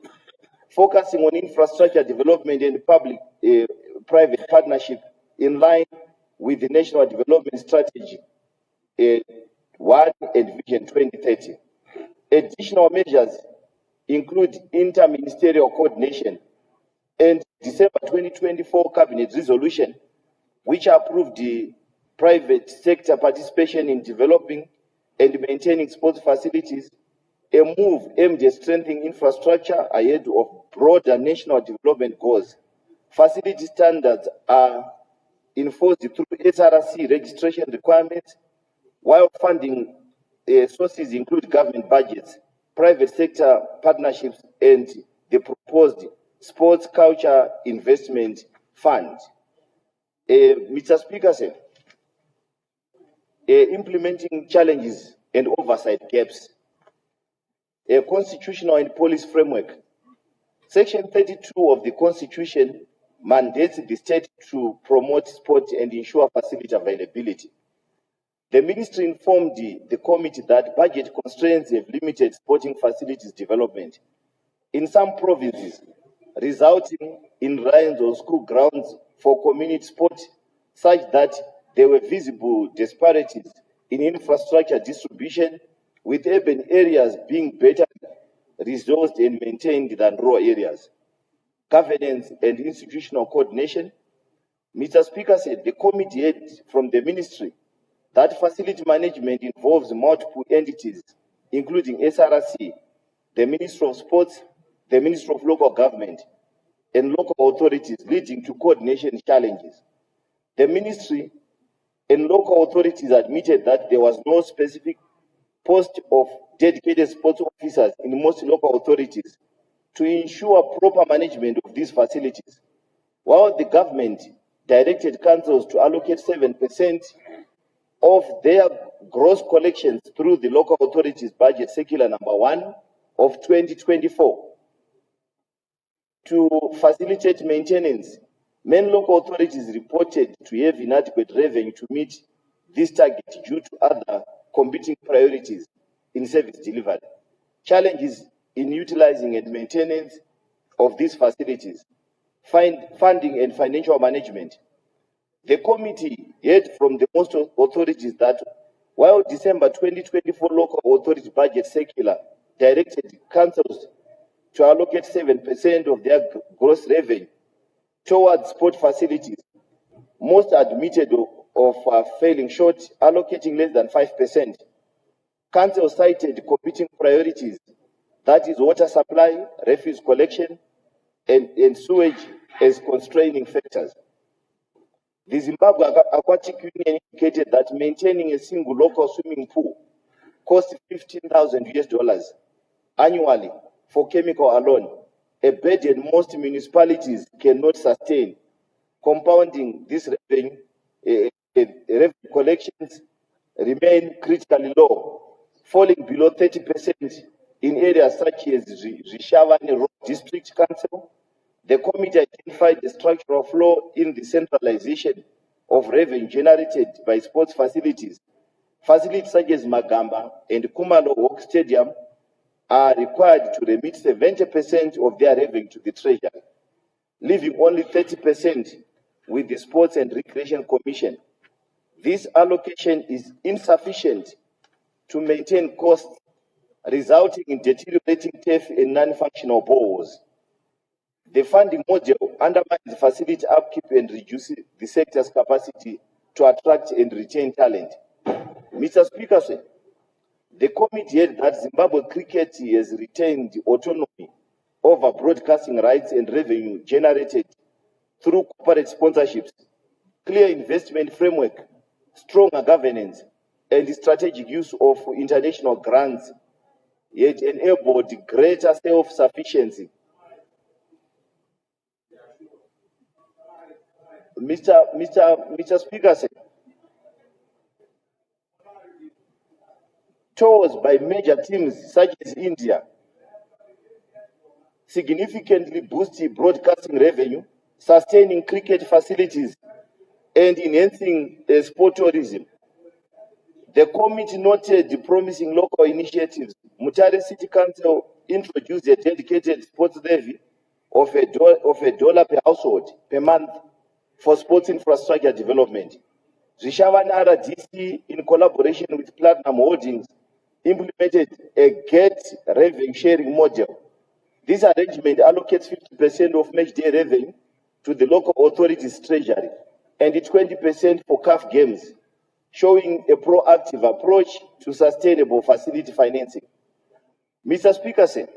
focusing on infrastructure development and public-private partnership in line with the National Development Strategy 1 and Vision 2030. Additional measures include interministerial coordination and December 2024 Cabinet resolution, which approved the private sector participation in developing and maintaining sports facilities, a move aimed at strengthening infrastructure ahead of broader national development goals. Facility standards are enforced through SRC registration requirements, while funding sources include government budgets, private sector partnerships, and the proposed Sports Culture Investment Fund. Mr. Speaker, sir, implementing challenges and oversight gaps. A constitutional and police framework. Section 32 of the Constitution mandates the state to promote sport and ensure facility availability. The ministry informed the committee that budget constraints have limited sporting facilities development in some provinces, resulting in runs on school grounds for community sport, such that there were visible disparities in infrastructure distribution, with urban areas being better resourced and maintained than rural areas. Governance and institutional coordination. Mr. Speaker said the committee heard from the ministry that facility management involves multiple entities, including SRC, the Ministry of Sports, the Ministry of Local Government, and local authorities, leading to coordination challenges. The ministry and local authorities admitted that there was no specific post of dedicated sports officers in most local authorities to ensure proper management of these facilities, while the government directed councils to allocate 7% of their gross collections through the local authorities budget circular number 1 of 2024 to facilitate maintenance. Many local authorities reported to have inadequate revenue to meet this target due to other competing priorities in service delivery. Challenges in utilizing and maintenance of these facilities, funding and financial management. The committee heard from the most authorities that while December 2024 local authority budget circular directed councils to allocate 7% of their gross revenue towards sport facilities, most admitted of failing short, allocating less than 5%. Council cited competing priorities, that is water supply, refuse collection, and sewage as constraining factors. The Zimbabwe Aquatic Union indicated that maintaining a single local swimming pool costs $15,000 annually for chemical alone, a burden most municipalities cannot sustain. Compounding this revenue collections remain critically low, falling below 30% in areas such as Rishavani Road District Council. The committee identified the structural flaw in the centralization of revenue generated by sports facilities. Facilities such as Magamba and Kumalo Walk Stadium are required to remit 70% of their revenue to the treasury, leaving only 30% with the Sports and Recreation Commission. This allocation is insufficient to maintain costs resulting in deteriorating turf and non-functional boreholes. The funding model undermines facility upkeep and reduces the sector's capacity to attract and retain talent. Mr. Speaker, sir, the committee held that Zimbabwe cricket has retained autonomy over broadcasting rights and revenue generated through corporate sponsorships, clear investment framework, stronger governance, and the strategic use of international grants, yet enabled greater self-sufficiency. Mr. Speaker, sir, tours by major teams such as India significantly boosted broadcasting revenue, sustaining cricket facilities, and enhancing sport tourism. The committee noted the promising local initiatives. Mutare City Council introduced a dedicated sports levy of $1 per household per month for sports infrastructure development. Rishavan RDC, in collaboration with Platinum Holdings, implemented a GET revenue sharing model. This arrangement allocates 50% of match day revenue to the local authorities' treasury and 20% for CAF games, showing a proactive approach to sustainable facility financing. Mr. Speaker, sir,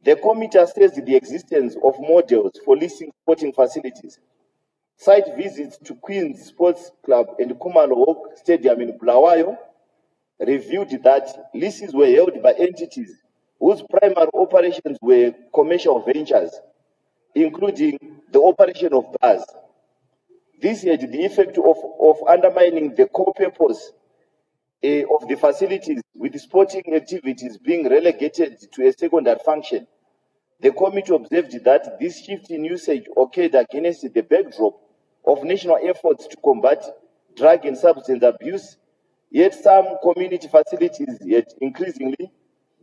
the committee assessed the existence of models for leasing sporting facilities. Site visits to Queen's Sports Club and Kumalo Hawk Stadium in Bulawayo revealed that leases were held by entities whose primary operations were commercial ventures, including the operation of bars. This had the effect of undermining the core purpose of the facilities, with sporting activities being relegated to a secondary function. The committee observed that this shift in usage occurred against the backdrop of national efforts to combat drug and substance abuse, yet some community facilities yet increasingly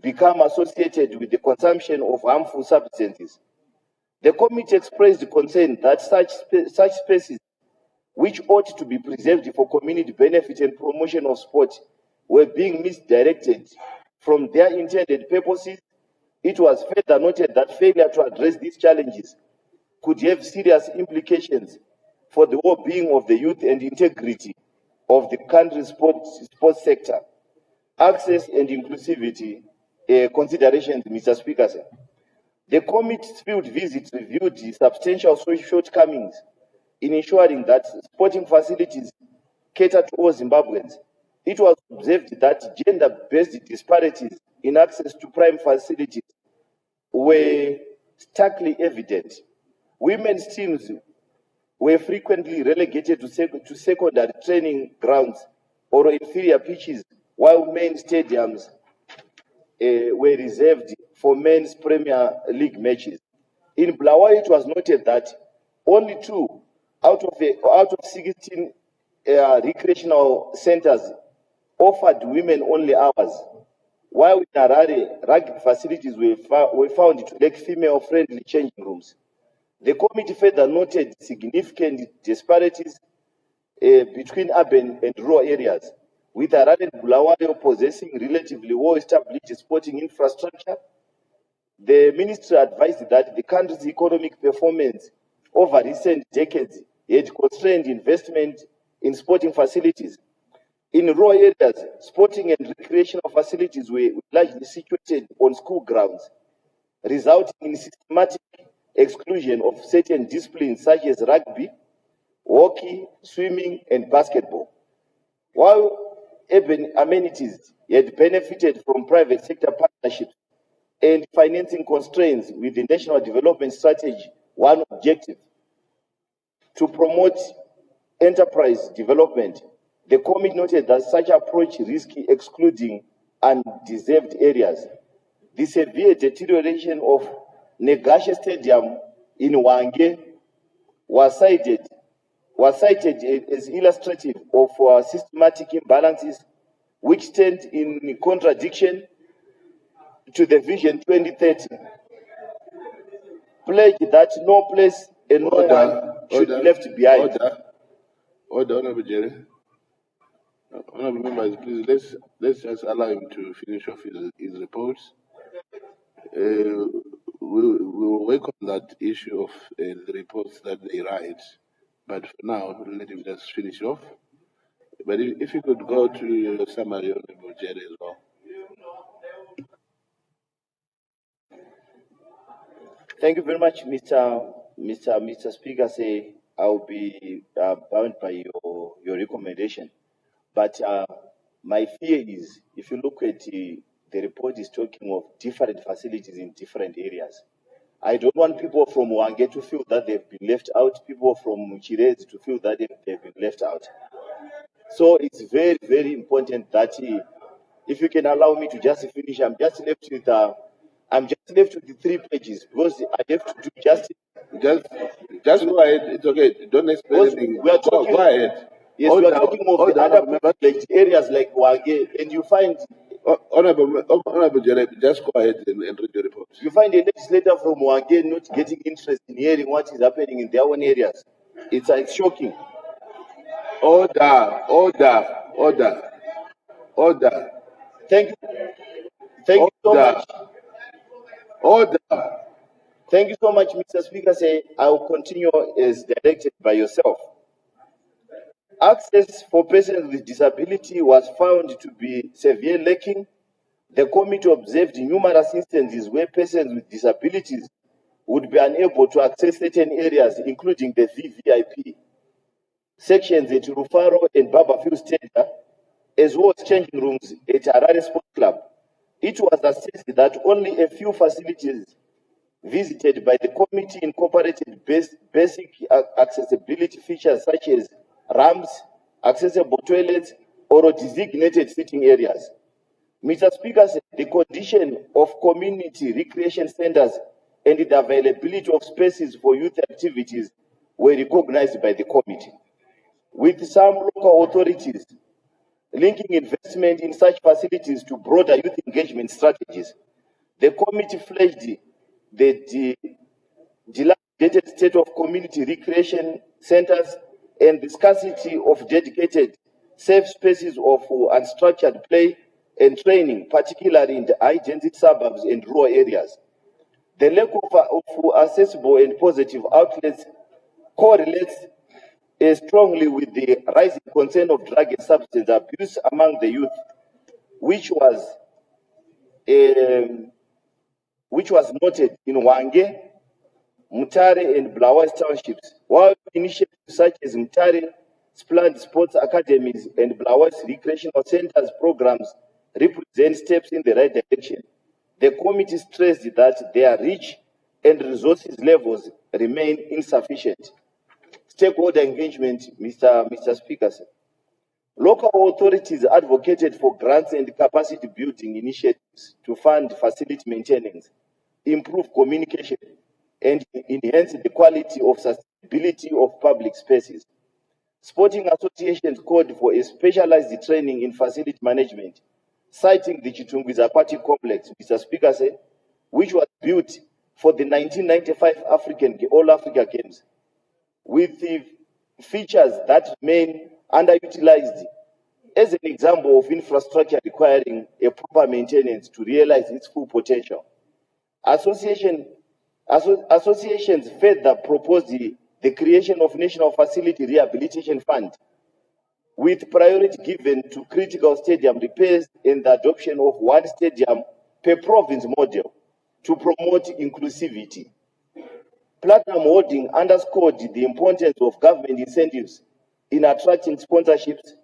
become associated with the consumption of harmful substances. The committee expressed concern that such spaces, which ought to be preserved for community benefit and promotion of sport, were being misdirected from their intended purposes. It was further noted that failure to address these challenges could have serious implications for the well-being of the youth and integrity of the country's sports sector. Access and inclusivity considerations, Mr. Speaker, sir. The committee's field visits reviewed the substantial social shortcomings in ensuring that sporting facilities cater to all Zimbabweans. It was observed that gender-based disparities in access to prime facilities were starkly evident. Women's teams were frequently relegated to secondary training grounds or inferior pitches, while men's stadiums were reserved for men's Premier League matches. In Bulawayo, it was noted that only 2 out of 16 recreational centers offered women-only hours, while in Harare, rugby facilities were found to lack female-friendly changing rooms. The committee further noted significant disparities between urban and rural areas, with Harare and Bulawayo possessing relatively well-established sporting infrastructure. The ministry advised that the country's economic performance over recent decades had constrained investment in sporting facilities. In rural areas, sporting and recreational facilities were largely situated on school grounds, resulting in systematic exclusion of certain disciplines such as rugby, hockey, swimming, and basketball. While urban amenities had benefited from private sector partnerships and financing constraints with the National Development Strategy, one objective, to promote enterprise development, the committee noted that such approach risks excluding undeserved areas. The severe deterioration of Negashe Stadium in Wange was cited as illustrative of systematic imbalances which stand in contradiction to the Vision 2030 pledge that no place and no one should be left behind. Order, Honorable Jerry. Honorable members, please let's just allow him to finish off his reports. We'll work on that issue of the reports that they write, but for now, let him just finish off. But if you could go to your summary, Honorable Jerry, as well. Thank you very much, Mr. Speaker. Say I'll be bound by your recommendation, but my fear is if you look at the report is talking of different facilities in different areas. I don't want people from Wange to feel that they've been left out. People from Chirez to feel that they've been left out. So it's very, very important that if you can allow me to just finish, I'm just left with the 3 pages because I have to do just go ahead. It's okay. Don't explain anything. We are talking. Go ahead. Yes, we are talking of the other privileged areas like Wange, and you find. Honorable Jerry, just go ahead and read the report. You find a legislator from Wange not getting interest in hearing what is happening in their own areas. It's shocking. Order. Thank you so much. Order. Thank you so much, Mr. Speaker. Say I will continue as directed by yourself. Access for persons with disability was found to be severely lacking. The committee observed numerous instances where persons with disabilities would be unable to access certain areas, including the VVIP sections at Rufaro and Babafield Stadium, as well as changing rooms at Harare Sports Club. It was assessed that only a few facilities visited by the committee incorporated basic accessibility features such as ramps, accessible toilets, or designated sitting areas. Mr. Speaker, the condition of community recreation centers and the availability of spaces for youth activities were recognized by the committee, with some local authorities linking investment in such facilities to broader youth engagement strategies. The committee flagged the dilapidated state of community recreation centers and the scarcity of dedicated safe spaces of unstructured play and training, particularly in the high-density suburbs and rural areas. The lack of accessible and positive outlets correlates strongly with the rising concern of drug and substance abuse among the youth, which was noted in Wange, Mutare, and Blawaz townships, while initiatives such as Mutare Splendid Sports Academies and Blawaz Recreational Centers programs represent steps in the right direction. The committee stressed that their reach and resources levels remain insufficient. Stakeholder engagement, Mr. Speaker. Local authorities advocated for grants and capacity building initiatives to fund facility maintenance, improve communication, and enhance the quality of sustainability of public spaces. Sporting associations called for a specialized training in facility management, citing the Chitungwiza Aquatic Complex, Mr. Speaker said, which was built for the 1995 All Africa Games, with the features that remain underutilized as an example of infrastructure requiring a proper maintenance to realize its full potential. Associations further proposed the creation of National Facility Rehabilitation Fund, with priority given to critical stadium repairs and the adoption of one stadium per province model to promote inclusivity. Platinum Holding underscored the importance of government incentives in attracting sponsorships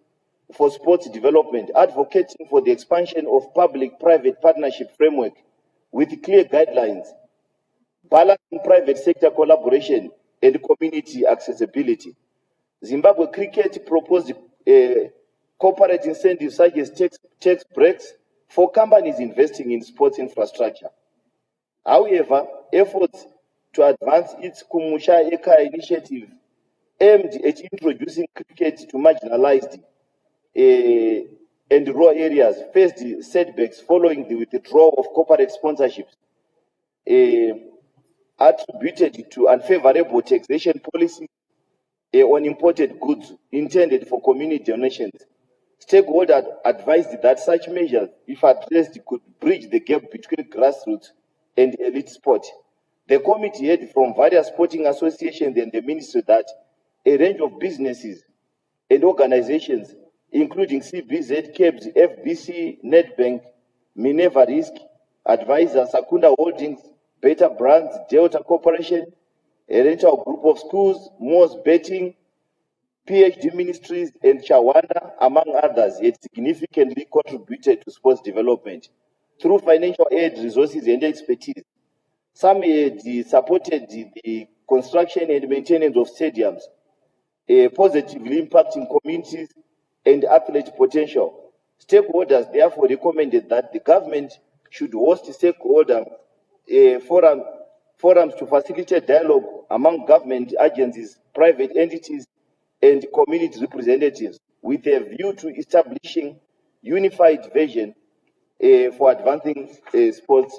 for sports development, advocating for the expansion of public-private partnership framework with clear guidelines, balancing private sector collaboration and community accessibility. Zimbabwe Cricket proposed corporate incentives such as tax breaks for companies investing in sports infrastructure. However, efforts to advance its Kumusha Eka initiative aimed at introducing cricket to marginalized and rural areas faced setbacks following the withdrawal of corporate sponsorships attributed to unfavorable taxation policy on imported goods intended for community donations. Stakeholders advised that such measures, if addressed, could bridge the gap between grassroots and elite sport. The committee heard from various sporting associations and the ministry that a range of businesses and organizations, including CBZ, CABS, FBC, Nedbank, Minerva Risk, Advisor, Sakunda Holdings, Beta Brands, Delta Corporation, a rental group of schools, Moss Betting, PhD Ministries, and Chawanda, among others, had significantly contributed to sports development through financial aid, resources, and expertise. Some had supported the construction and maintenance of stadiums, positively impacting communities and athlete potential. Stakeholders therefore recommended that the government should host stakeholder forums to facilitate dialogue among government agencies, private entities, and community representatives with a view to establishing unified vision for advancing sports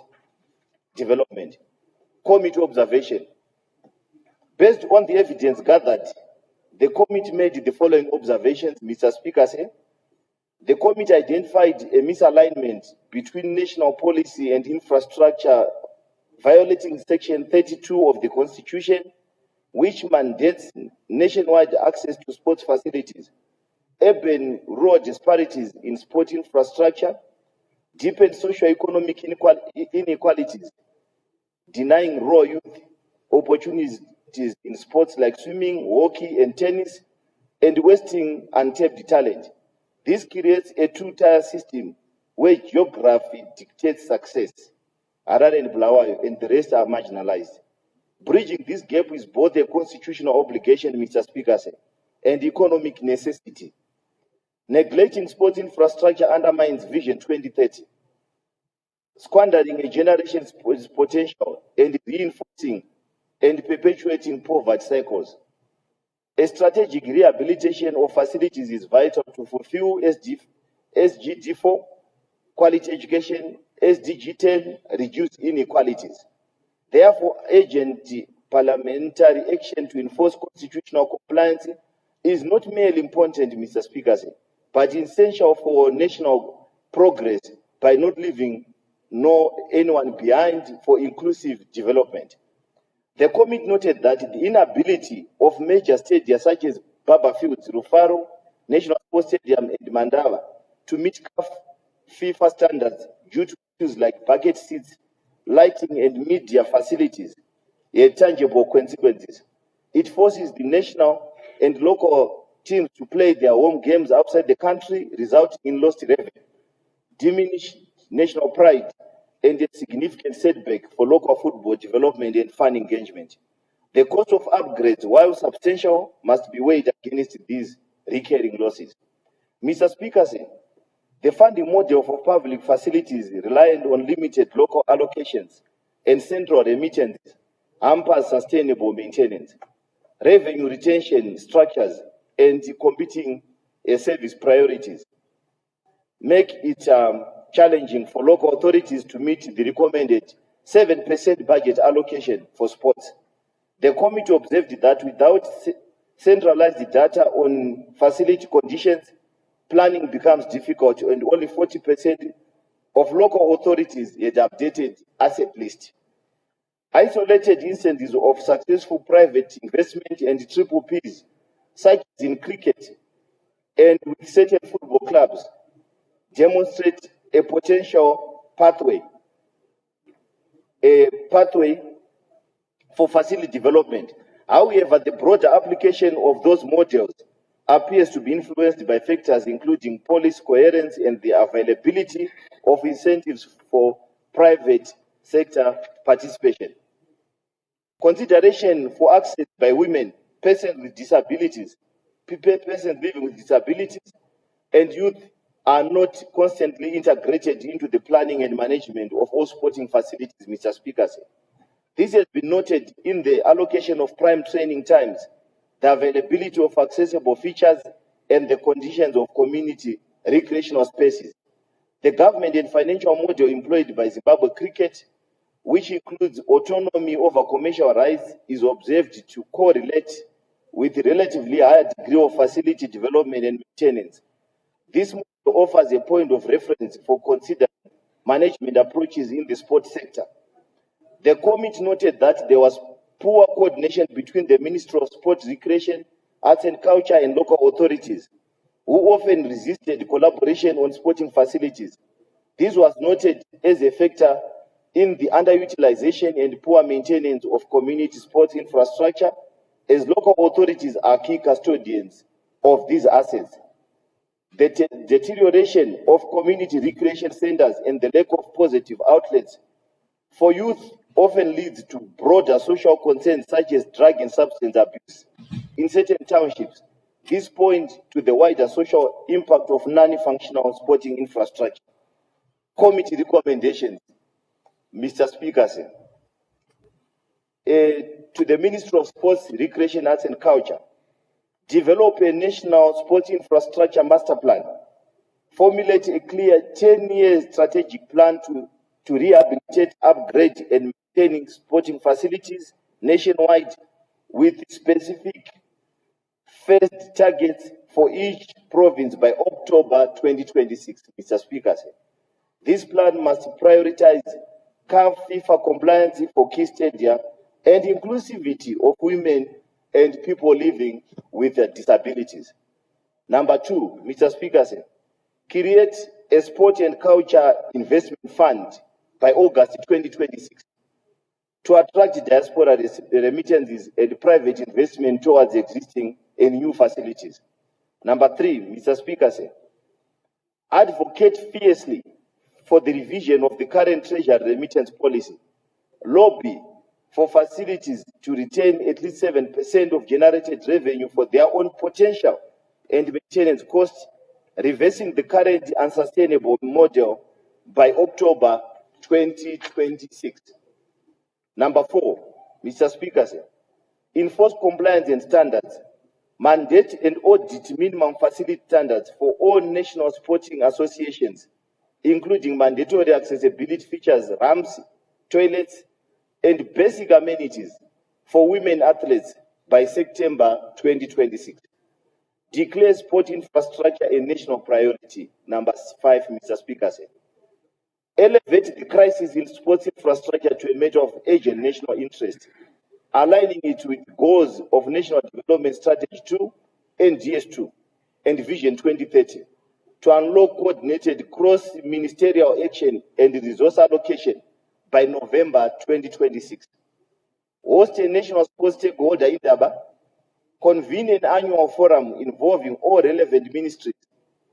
development. Committee observation. Based on the evidence gathered, the committee made the following observations, Mr. Speaker. The committee identified a misalignment between national policy and infrastructure, violating Section 32 of the Constitution, which mandates nationwide access to sports facilities, urban-rural disparities in sport infrastructure, deepened socio-economic inequalities, denying rural youth opportunities in sports like swimming, hockey, and tennis, and wasting untapped talent. This creates a two-tier system where geography dictates success, Harare and Bulawayo, and the rest are marginalized. Bridging this gap is both a constitutional obligation, Mr. Speaker, and economic necessity. Neglecting sports infrastructure undermines Vision 2030, squandering a generation's potential and reinforcing and perpetuating poverty cycles. A strategic rehabilitation of facilities is vital to fulfill SGD4, quality education, SDG 10, reduce inequalities. Therefore, urgent parliamentary action to enforce constitutional compliance is not merely important, Mr. Speaker, but essential for national progress by not leaving anyone behind for inclusive development. The committee noted that the inability of major stadiums such as Baba Fields, Rufaro, National Sports Stadium, and Mandava to meet CAF FIFA standards due to issues like bucket seats, lighting, and media facilities had tangible consequences. It forces the national and local teams to play their home games outside the country, resulting in lost revenue, diminished national pride, and a significant setback for local football development and fan engagement. The cost of upgrades, while substantial, must be weighed against these recurring losses. Mr. Speaker, the funding model for public facilities reliant on limited local allocations and central remittances hampers sustainable maintenance, revenue retention structures, and competing service priorities make it challenging for local authorities to meet the recommended 7% budget allocation for sports. The committee observed that without centralized data on facility conditions, planning becomes difficult, and only 40% of local authorities had updated asset list. Isolated instances of successful private investment and triple Ps, such as in cricket and with certain football clubs, demonstrate a potential pathway for facility development. However, the broader application of those models appears to be influenced by factors including policy coherence and the availability of incentives for private sector participation. Consideration for access by women, persons with disabilities, persons living with disabilities, and youth are not constantly integrated into the planning and management of all sporting facilities, Mr. Speaker. This has been noted in the allocation of prime training times, the availability of accessible features, and the conditions of community recreational spaces. The government and financial model employed by Zimbabwe Cricket, which includes autonomy over commercial rights, is observed to correlate with a relatively higher degree of facility development and maintenance. This model offers a point of reference for considering management approaches in the sports sector. The committee noted that there was poor coordination between the Ministry of Sport, Recreation, Arts and Culture and local authorities, who often resisted collaboration on sporting facilities. This was noted as a factor in the underutilization and poor maintenance of community sports infrastructure, as local authorities are key custodians of these assets. The deterioration of community recreation centers and the lack of positive outlets for youth often leads to broader social concerns such as drug and substance abuse in certain townships. This points to the wider social impact of non-functional sporting infrastructure. Committee recommendations, Mr. Speaker, sir. To the Ministry of Sports, Recreation, Arts and Culture, develop a national sports infrastructure master plan, formulate a clear 10-year strategic plan to rehabilitate, upgrade and maintaining sporting facilities nationwide with specific first targets for each province by October 2026, Mr. Speaker. This plan must prioritize CAF FIFA compliance for key stadia and inclusivity of women and people living with disabilities. Number two, Mr. Speaker, create a sport and culture investment fund by August 2026 to attract diaspora remittances and private investment towards existing and new facilities. Number three, Mr. Speaker, advocate fiercely for the revision of the current Treasury remittance policy. Lobby for facilities to retain at least 7% of generated revenue for their own potential and maintenance costs, reversing the current unsustainable model by October 2026. Number four, Mr. Speaker, enforce compliance and standards. Mandate and audit minimum facility standards for all national sporting associations, including mandatory accessibility features, ramps, toilets, and basic amenities for women athletes by September 2026. Declare sport infrastructure a national priority. Number five, Mr. Speaker. Elevate the crisis in sports infrastructure to a matter of urgent national interest, aligning it with goals of National Development Strategy 2 and GS2 and Vision 2030 to unlock coordinated cross-ministerial action and resource allocation by November 2026. Host a national sports stakeholder in Daba, convene an annual forum involving all relevant ministries,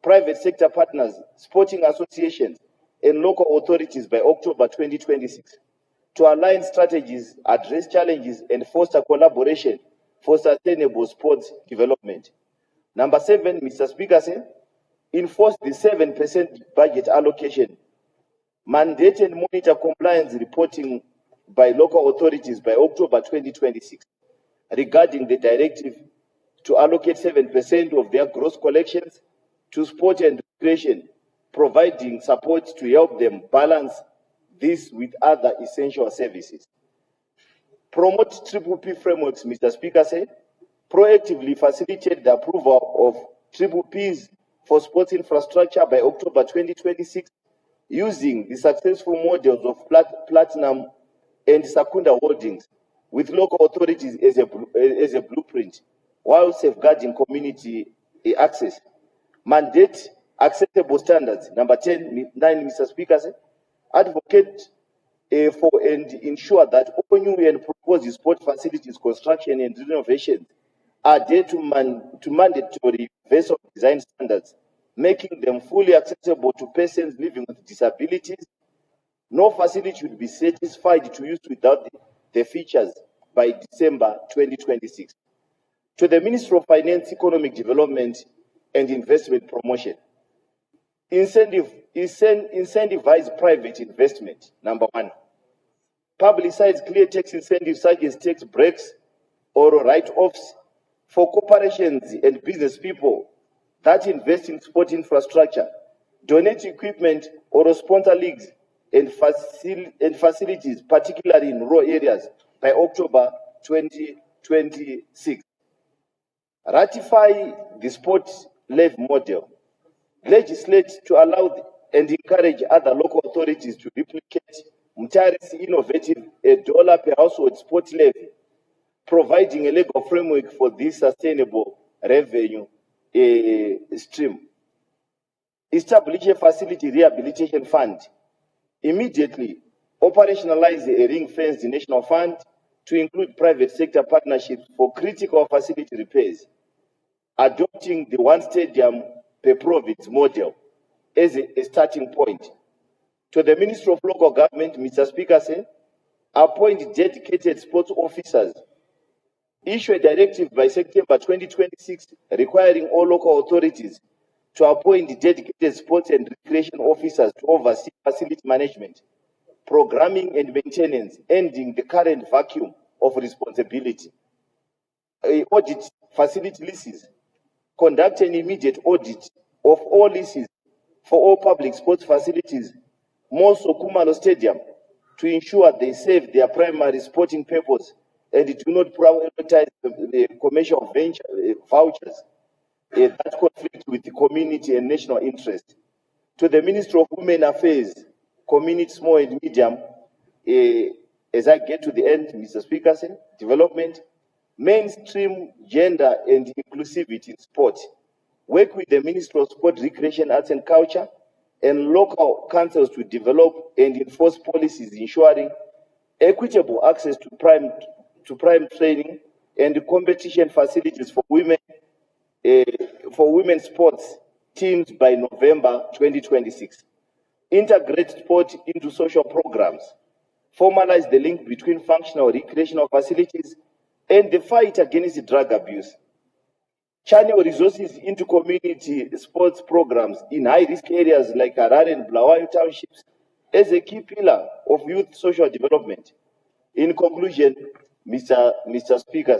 private sector partners, sporting associations, and local authorities by October 2026 to align strategies, address challenges, and foster collaboration for sustainable sports development. Number seven, Mr. Speaker, enforce the 7% budget allocation. Mandate and monitor compliance reporting by local authorities by October 2026 regarding the directive to allocate 7% of their gross collections to sport and recreation, providing support to help them balance this with other essential services. Promote Triple P frameworks, Mr. Speaker said. Proactively facilitate the approval of Triple Ps for sports infrastructure by October 2026 using the successful models of Platinum and Secunda holdings with local authorities as a blueprint while safeguarding community access. Mandate acceptable standards. Number 9, Mr. Speaker, advocate for and ensure that all new and proposed sport facilities construction and renovation are adhered to mandatory vessel design standards, making them fully accessible to persons living with disabilities. No facility should be satisfied to use without the features by December 2026. To the Ministry of Finance, Economic Development and Investment Promotion, incentivize private investment. Number 1, publicize clear tax incentives such as tax breaks or write-offs for corporations and business people that invest in sport infrastructure, donate equipment or sponsor leagues and facilities, particularly in rural areas, by October 2026. Ratify the sport levy model. legislate to allow and encourage other local authorities to replicate Mutari's innovative $1 per household sport levy, providing a legal framework for this sustainable revenue stream. Establish a facility rehabilitation fund. Immediately operationalize a ring-fenced national fund to include private sector partnerships for critical facility repairs, adopting the one stadium per province model as a starting point. To the Minister of Local Government, Mr. Speaker, appoint dedicated sports officers. Issue a directive by September 2026 requiring all local authorities to appoint dedicated sports and recreation officers to oversee facility management, programming and maintenance, ending the current vacuum of responsibility. Audit facility leases. Conduct an immediate audit of all leases for all public sports facilities, more so Kumalo Stadium, to ensure they serve their primary sporting purpose and do not prioritize the commercial vouchers that conflict with the community and national interest. To the Minister of Women Affairs, Community, Small and Medium, as I get to the end, Mr. Speaker, development, mainstream gender and inclusivity in sport. Work with the Ministry of Sport, Recreation, Arts and Culture and local councils to develop and enforce policies ensuring equitable access to prime training and competition facilities for women's sports teams by November 2026. Integrate sport into social programs. Formalize the link between functional recreational facilities and the fight against drug abuse. Channel resources into community sports programs in high-risk areas like Harare and Bulawayo townships as a key pillar of youth social development. In conclusion, Mr. Speaker,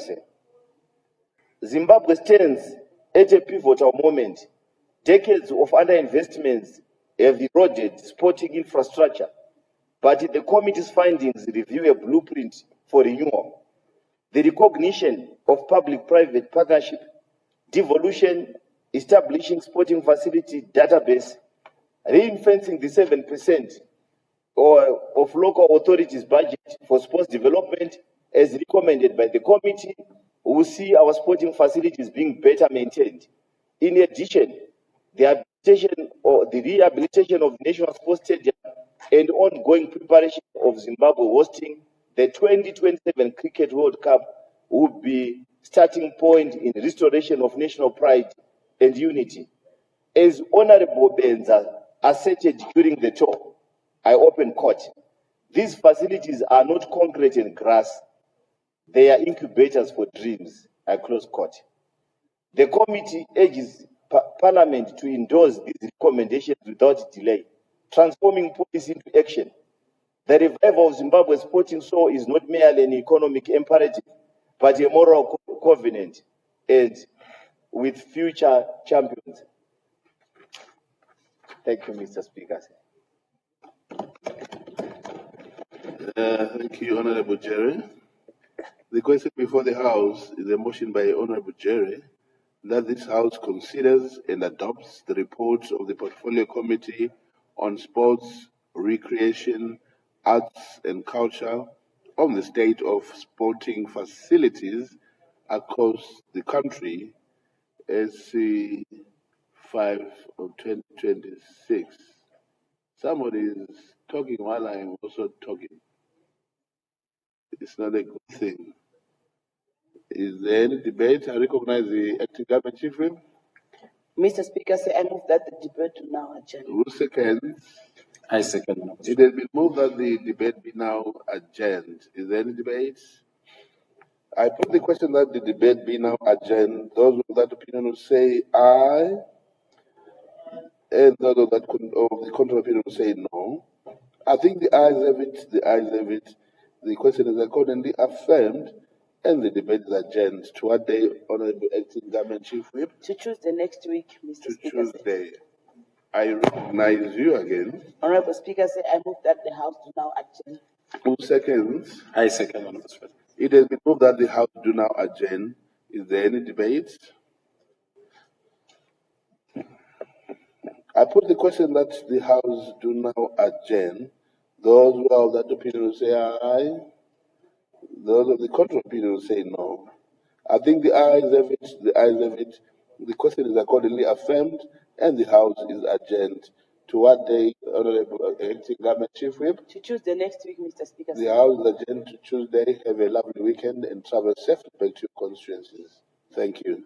Zimbabwe stands at a pivotal moment. Decades of underinvestments have eroded sporting infrastructure, but the committee's findings review a blueprint for renewal. The recognition of public-private partnership, devolution, establishing sporting facility database, ring-fencing the 7% of local authorities' budget for sports development as recommended by the committee, will see our sporting facilities being better maintained. In addition, the rehabilitation of National Sports Stadium and ongoing preparation of Zimbabwe hosting the 2027 Cricket World Cup will be starting point in restoration of national pride and unity. As Honorable Benza asserted during the talk, I open court. These facilities are not concrete and grass. They are incubators for dreams. I close court. The committee urges Parliament to endorse these recommendations without delay, transforming policy into action. The revival of Zimbabwe's sporting soul is not merely an economic imperative, but a moral covenant and with future champions. Thank you, Mr. Speaker. Thank you, Honorable Jerry. The question before the House is a motion by Honorable Jerry that this House considers and adopts the report of the Portfolio Committee on Sports, Recreation, Arts and Culture on the state of sporting facilities across the country, SC 5 of 2026. Somebody is talking while I'm also talking. It's not a good thing. Is there any debate? I recognize the acting government chief whip. Mr. Speaker, I move that the debate be now adjourned. Who seconds? I second. It has been moved that the debate be now adjourned. Is there any debate? I put the question that the debate be now adjourned. Those of that opinion will say aye, and those of the contrary opinion will say no. I think the ayes have it. The ayes have it. The question is accordingly affirmed, and the debate is adjourned. To what day, Honorable Acting Government Chief Whip? To Tuesday next week, Mr. To Speaker. Tuesday. I recognize you again. Honorable Speaker, I move that the House do now adjourn. Who seconds? I second, Honorable Speaker. It has been moved that the House do now adjourn. Is there any debate? I put the question that the House do now adjourn. Those who are of that opinion will say aye. Those of the contrary opinion will say no. I think the ayes have it, the ayes have it. The question is accordingly affirmed, and the House is adjourned. To what day, Honorable Acting Government Chief Whip? To Tuesday next week, Mr. Speaker. The House is adjourned to Tuesday. Have a lovely weekend and travel safely back to your constituencies. Thank you.